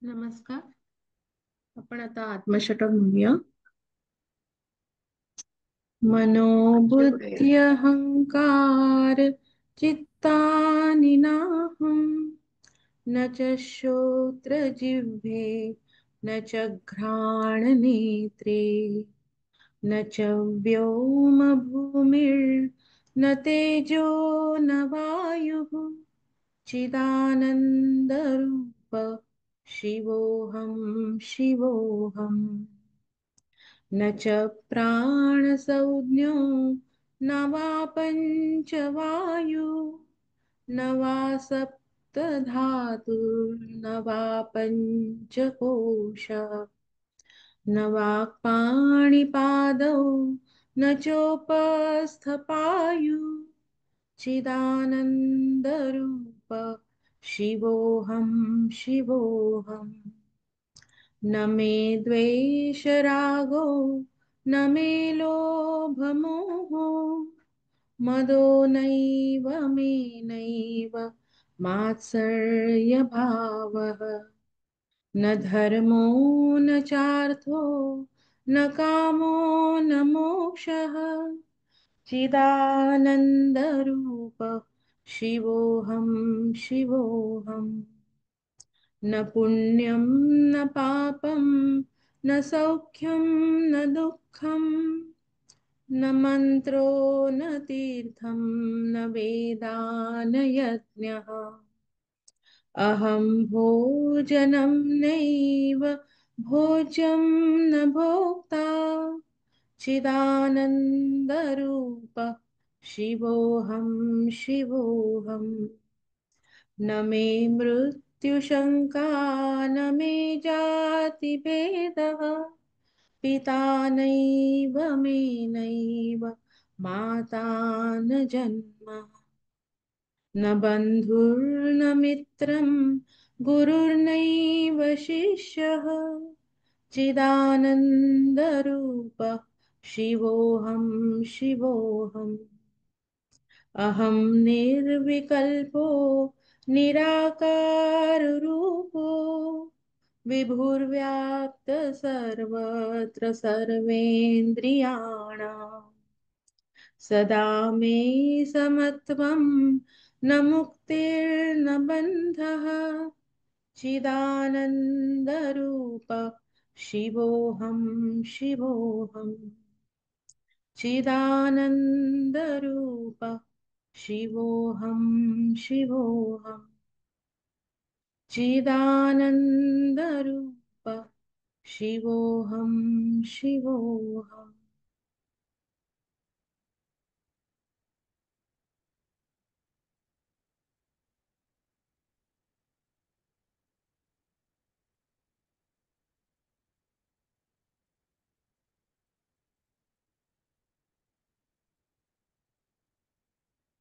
नमस्कार. आपण आता आत्मषटक म्हणूया. मनोबुद्धी अहंकार चित्तानि नाहं, न च श्रोत्रजिह्वे न च घ्राणनेत्रे, न च व्योमभूमिर्न तेजो न वायुः, चिदानन्दरूप शिवोऽहं शिवोऽहम्। न च प्राणसंज्ञो न वा पञ्चवायु, न वा सप्तधातुर्न वा पञ्चकोशः, न वाक्पाणिपादौ न चोपस्थपायु, चिदानन्दरूप शिवोऽहं शिवोऽहम्। न मे द्वेषरागो न मे लोभमोहो, मदो नैव मे नैव मात्सर्यभावः। न धर्मो न चार्थो न कामो न मोक्षः, चिदानन्दरूप शिवोऽहं शिवोऽहम्। न पुण्यं न पापं न सौख्यं न दुःखं, न मन्त्रो न तीर्थं न वेदा न यज्ञः। अहं भोजनं नैव भोज्यं न भोक्ता, चिदानन्दरूप शिवोऽहं शिवोऽहम्। न मे मृत्यु मृत्युशङ्का न मे जातिभेदः पिता नैव मे नैव माता न जन्म न बन्धुर्न मित्रं गुरुर्नैव शिष्यः चिदानन्दरूपः शिवोऽहं शिवोऽहम् अहं निर्विकल्पो निराकाररूपो विभुर्व्याप्त सर्वत्र सर्वेन्द्रियाणाम् सदा मे समत्वं न मुक्तिर्न बन्धः चिदानन्दरूप शिवोऽहं शिवोऽहम् चिदानन्दरूप शिवोऽहं शिवोऽहम् चिदानन्दरूप शिवोऽहं शिवोऽहम्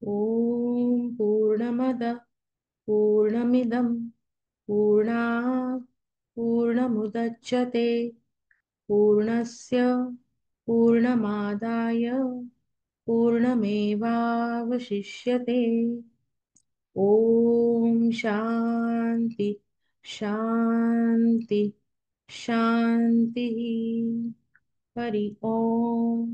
ॐ पूर्णमदः पूर्णमिदं पूर्णात् पूर्णमुदच्यते पूर्णस्य पूर्णमादाय पूर्णमेवावशिष्यते ॐ शान्ति शान्ति शान्तिः हरि ओम